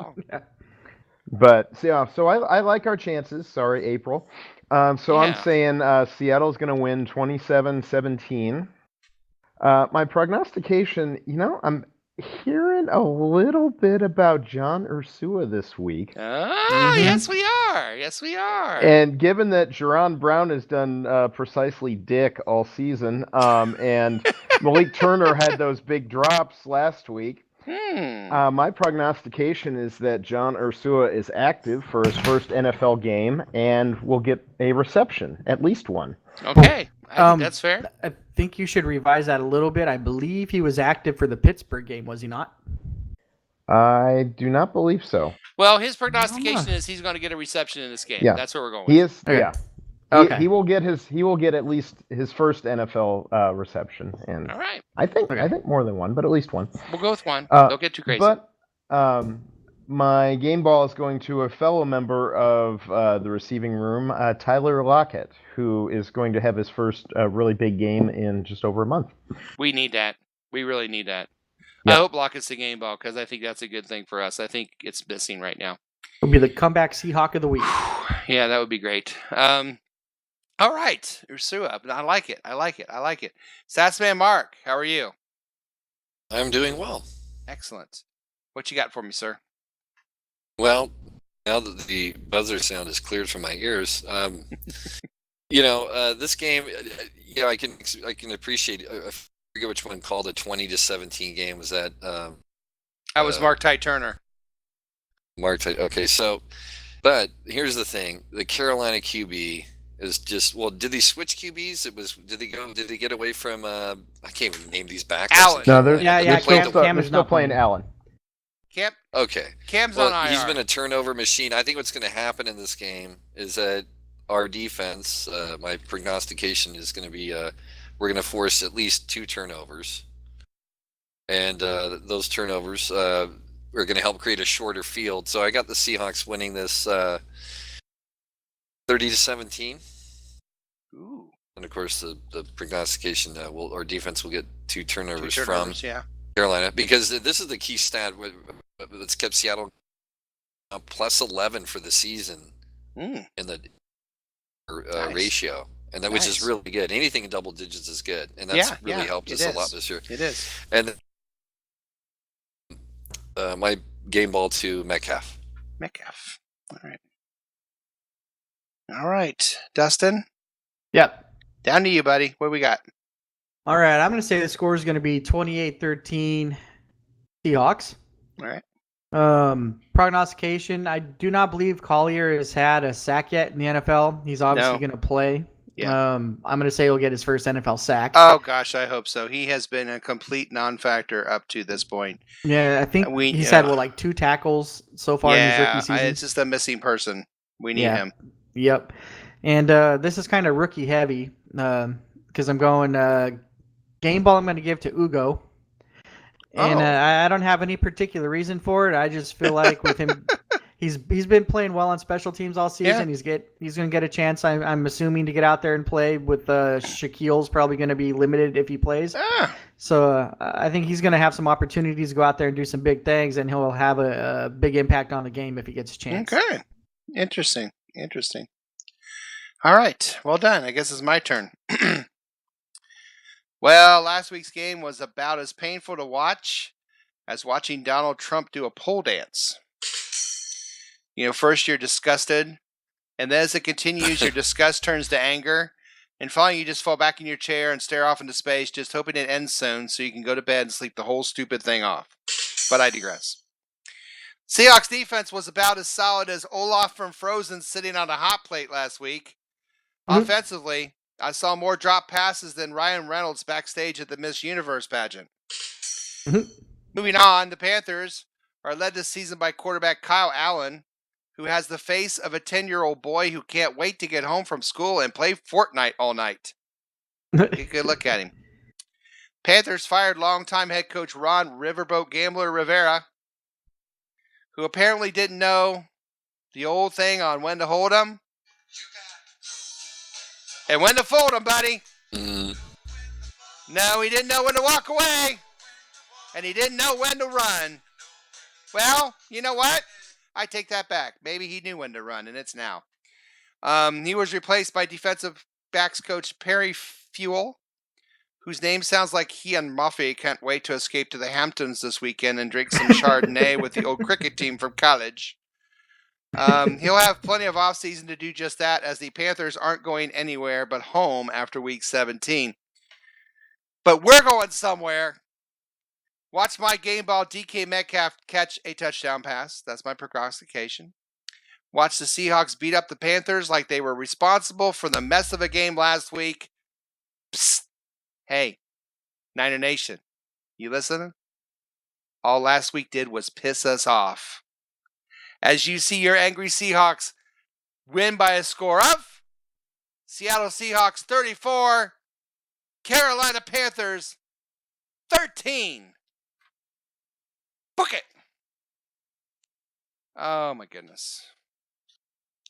but so I like our chances. Sorry, April. I'm saying Seattle's going to win 27-17. My prognostication, you know, I'm hearing a little bit about John Ursua this week. Yes, we are. Yes, we are. And given that Jerron Brown has done precisely dick all season, and Malik Turner had those big drops last week, my prognostication is that John Ursua is active for his first NFL game and will get a reception, at least one. Okay, I think that's fair. I think you should revise that a little bit. I believe he was active for the Pittsburgh game, was he not? I do not believe so. Well, his prognostication is he's going to get a reception in this game. Yeah, that's where we're going. He is. Okay. Yeah. Okay. He will get at least his first NFL reception, and all right. I think more than one, but at least one. We'll go with one. Don't get too crazy. But my game ball is going to a fellow member of the receiving room, Tyler Lockett, who is going to have his first really big game in just over a month. We need that. We really need that. Yep. I hope Lockett's the game ball because I think that's a good thing for us. I think it's missing right now. It'll be the comeback Seahawk of the week. Yeah, that would be great. All right, Ursua. I like it. I like it. I like it. Satsman Mark, how are you? I'm doing well. Excellent. What you got for me, sir? Well, now that the buzzer sound is cleared from my ears, you know, this game, yeah, I can appreciate. I forget which one called a 20-17 game. Was that? That was Mark Ty Turner. Okay, so, but here's the thing: the Carolina QB is just did they switch QBs? Did they get away from? I can't even name these backups. Allen. No, Cam is still not playing Allen. Cam. Okay. Cam's on IR. He's been a turnover machine. I think what's going to happen in this game is that our defense, my prognostication is going to be, we're going to force at least 2 turnovers, and those turnovers are going to help create a shorter field. So I got the Seahawks winning this 30-17. Ooh. And of course, the prognostication our defense will get 2 turnovers, from Carolina, because this is the key stat that's kept Seattle plus 11 for the season in the Nice. ratio, and that which is Nice. really good. Anything in double digits is good, and that's really helped us a lot this year. It is. And my game ball to Metcalf. All right, Dustin. Yep. Down to you, buddy. What do we got? All right, I'm going to say the score is going to be 28-13 Seahawks. All right. Prognostication, I do not believe Collier has had a sack yet in the NFL. He's obviously going to play. Yeah. I'm going to say he'll get his first NFL sack. Oh, gosh, I hope so. He has been a complete non-factor up to this point. Yeah, I think he's had, like 2 tackles so far in his rookie season. It's just a missing person. We need him. Yep. And this is kind of rookie heavy because I'm going game ball I'm going to give to Ugo. And I don't have any particular reason for it. I just feel like with him, he's been playing well on special teams all season. Yeah. He's going to get a chance. I'm assuming to get out there and play with Shaquille's probably going to be limited if he plays. So I think he's going to have some opportunities to go out there and do some big things, and he'll have a big impact on the game if he gets a chance. Okay, interesting. All right, well done. I guess it's my turn. Well, last week's game was about as painful to watch as watching Donald Trump do a pole dance. First you're disgusted, and then as it continues, your disgust turns to anger, and finally you just fall back in your chair and stare off into space, just hoping it ends soon so you can go to bed and sleep the whole stupid thing off. But I digress. Seahawks defense was about as solid as Olaf from Frozen sitting on a hot plate last week. Mm-hmm. Offensively, I saw more drop passes than Ryan Reynolds backstage at the Miss Universe pageant. Mm-hmm. Moving on, the Panthers are led this season by quarterback Kyle Allen, who has the face of a 10-year-old boy who can't wait to get home from school and play Fortnite all night. Get a good look at him. Panthers fired longtime head coach Ron Riverboat Gambler Rivera, who apparently didn't know the old thing on when to hold 'em and when to fold 'em, buddy. No, he didn't know when to walk away, and he didn't know when to run. Well, you know what? I take that back. Maybe he knew when to run, and it's now. He was replaced by defensive backs coach Perry Fewell, whose name sounds like he and Muffy can't wait to escape to the Hamptons this weekend and drink some Chardonnay with the old cricket team from college. He'll have plenty of offseason to do just that, as the Panthers aren't going anywhere but home after week 17. But we're going somewhere. Watch my game ball DK Metcalf catch a touchdown pass. That's my prognostication. Watch the Seahawks beat up the Panthers like they were responsible for the mess of a game last week. Psst. Hey, Niner Nation, you listening? All last week did was piss us off. As you see your angry Seahawks win by a score of Seattle Seahawks 34, Carolina Panthers 13. Book it. Oh my goodness.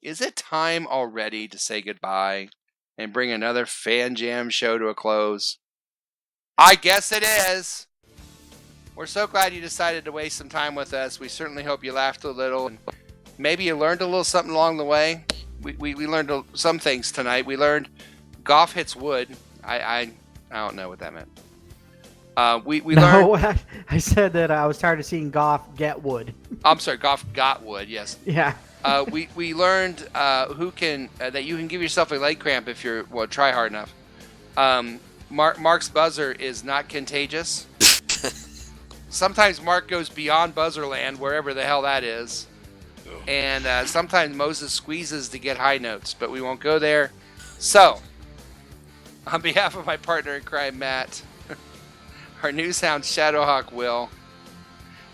Is it time already to say goodbye and bring another Fan Jam show to a close? I guess it is. We're so glad you decided to waste some time with us. We certainly hope you laughed a little, and maybe you learned a little something along the way. We learned some things tonight. We learned Goff hits wood. I don't know what that meant. We learned. I said that I was tired of seeing Goff get wood. I'm sorry, Goff got wood. Yes. Yeah. We learned that you can give yourself a leg cramp if you try hard enough. Mark's buzzer is not contagious. Sometimes Mark goes beyond buzzer land, wherever the hell that is. And sometimes Moses squeezes to get high notes, but we won't go there. So, on behalf of my partner in crime, Matt, our Newshound Shadowhawk Will,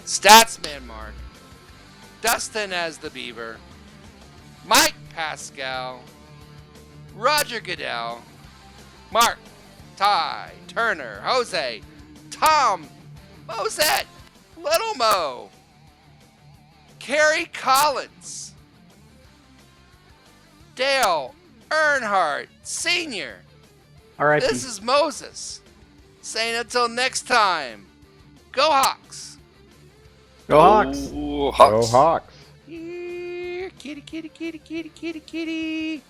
Statsman Mark, Dustin as the Beaver, Mike Pascale, Roger Goodell, Mark, Ty, Turner, Jose, Tom, Mosette, Little Mo, Kerry Collins, Dale Earnhardt Sr. All right. This is Moses saying until next time, go Hawks. Go Hawks. Go Hawks. Go Hawks. Kitty, kitty, kitty, kitty, kitty, kitty.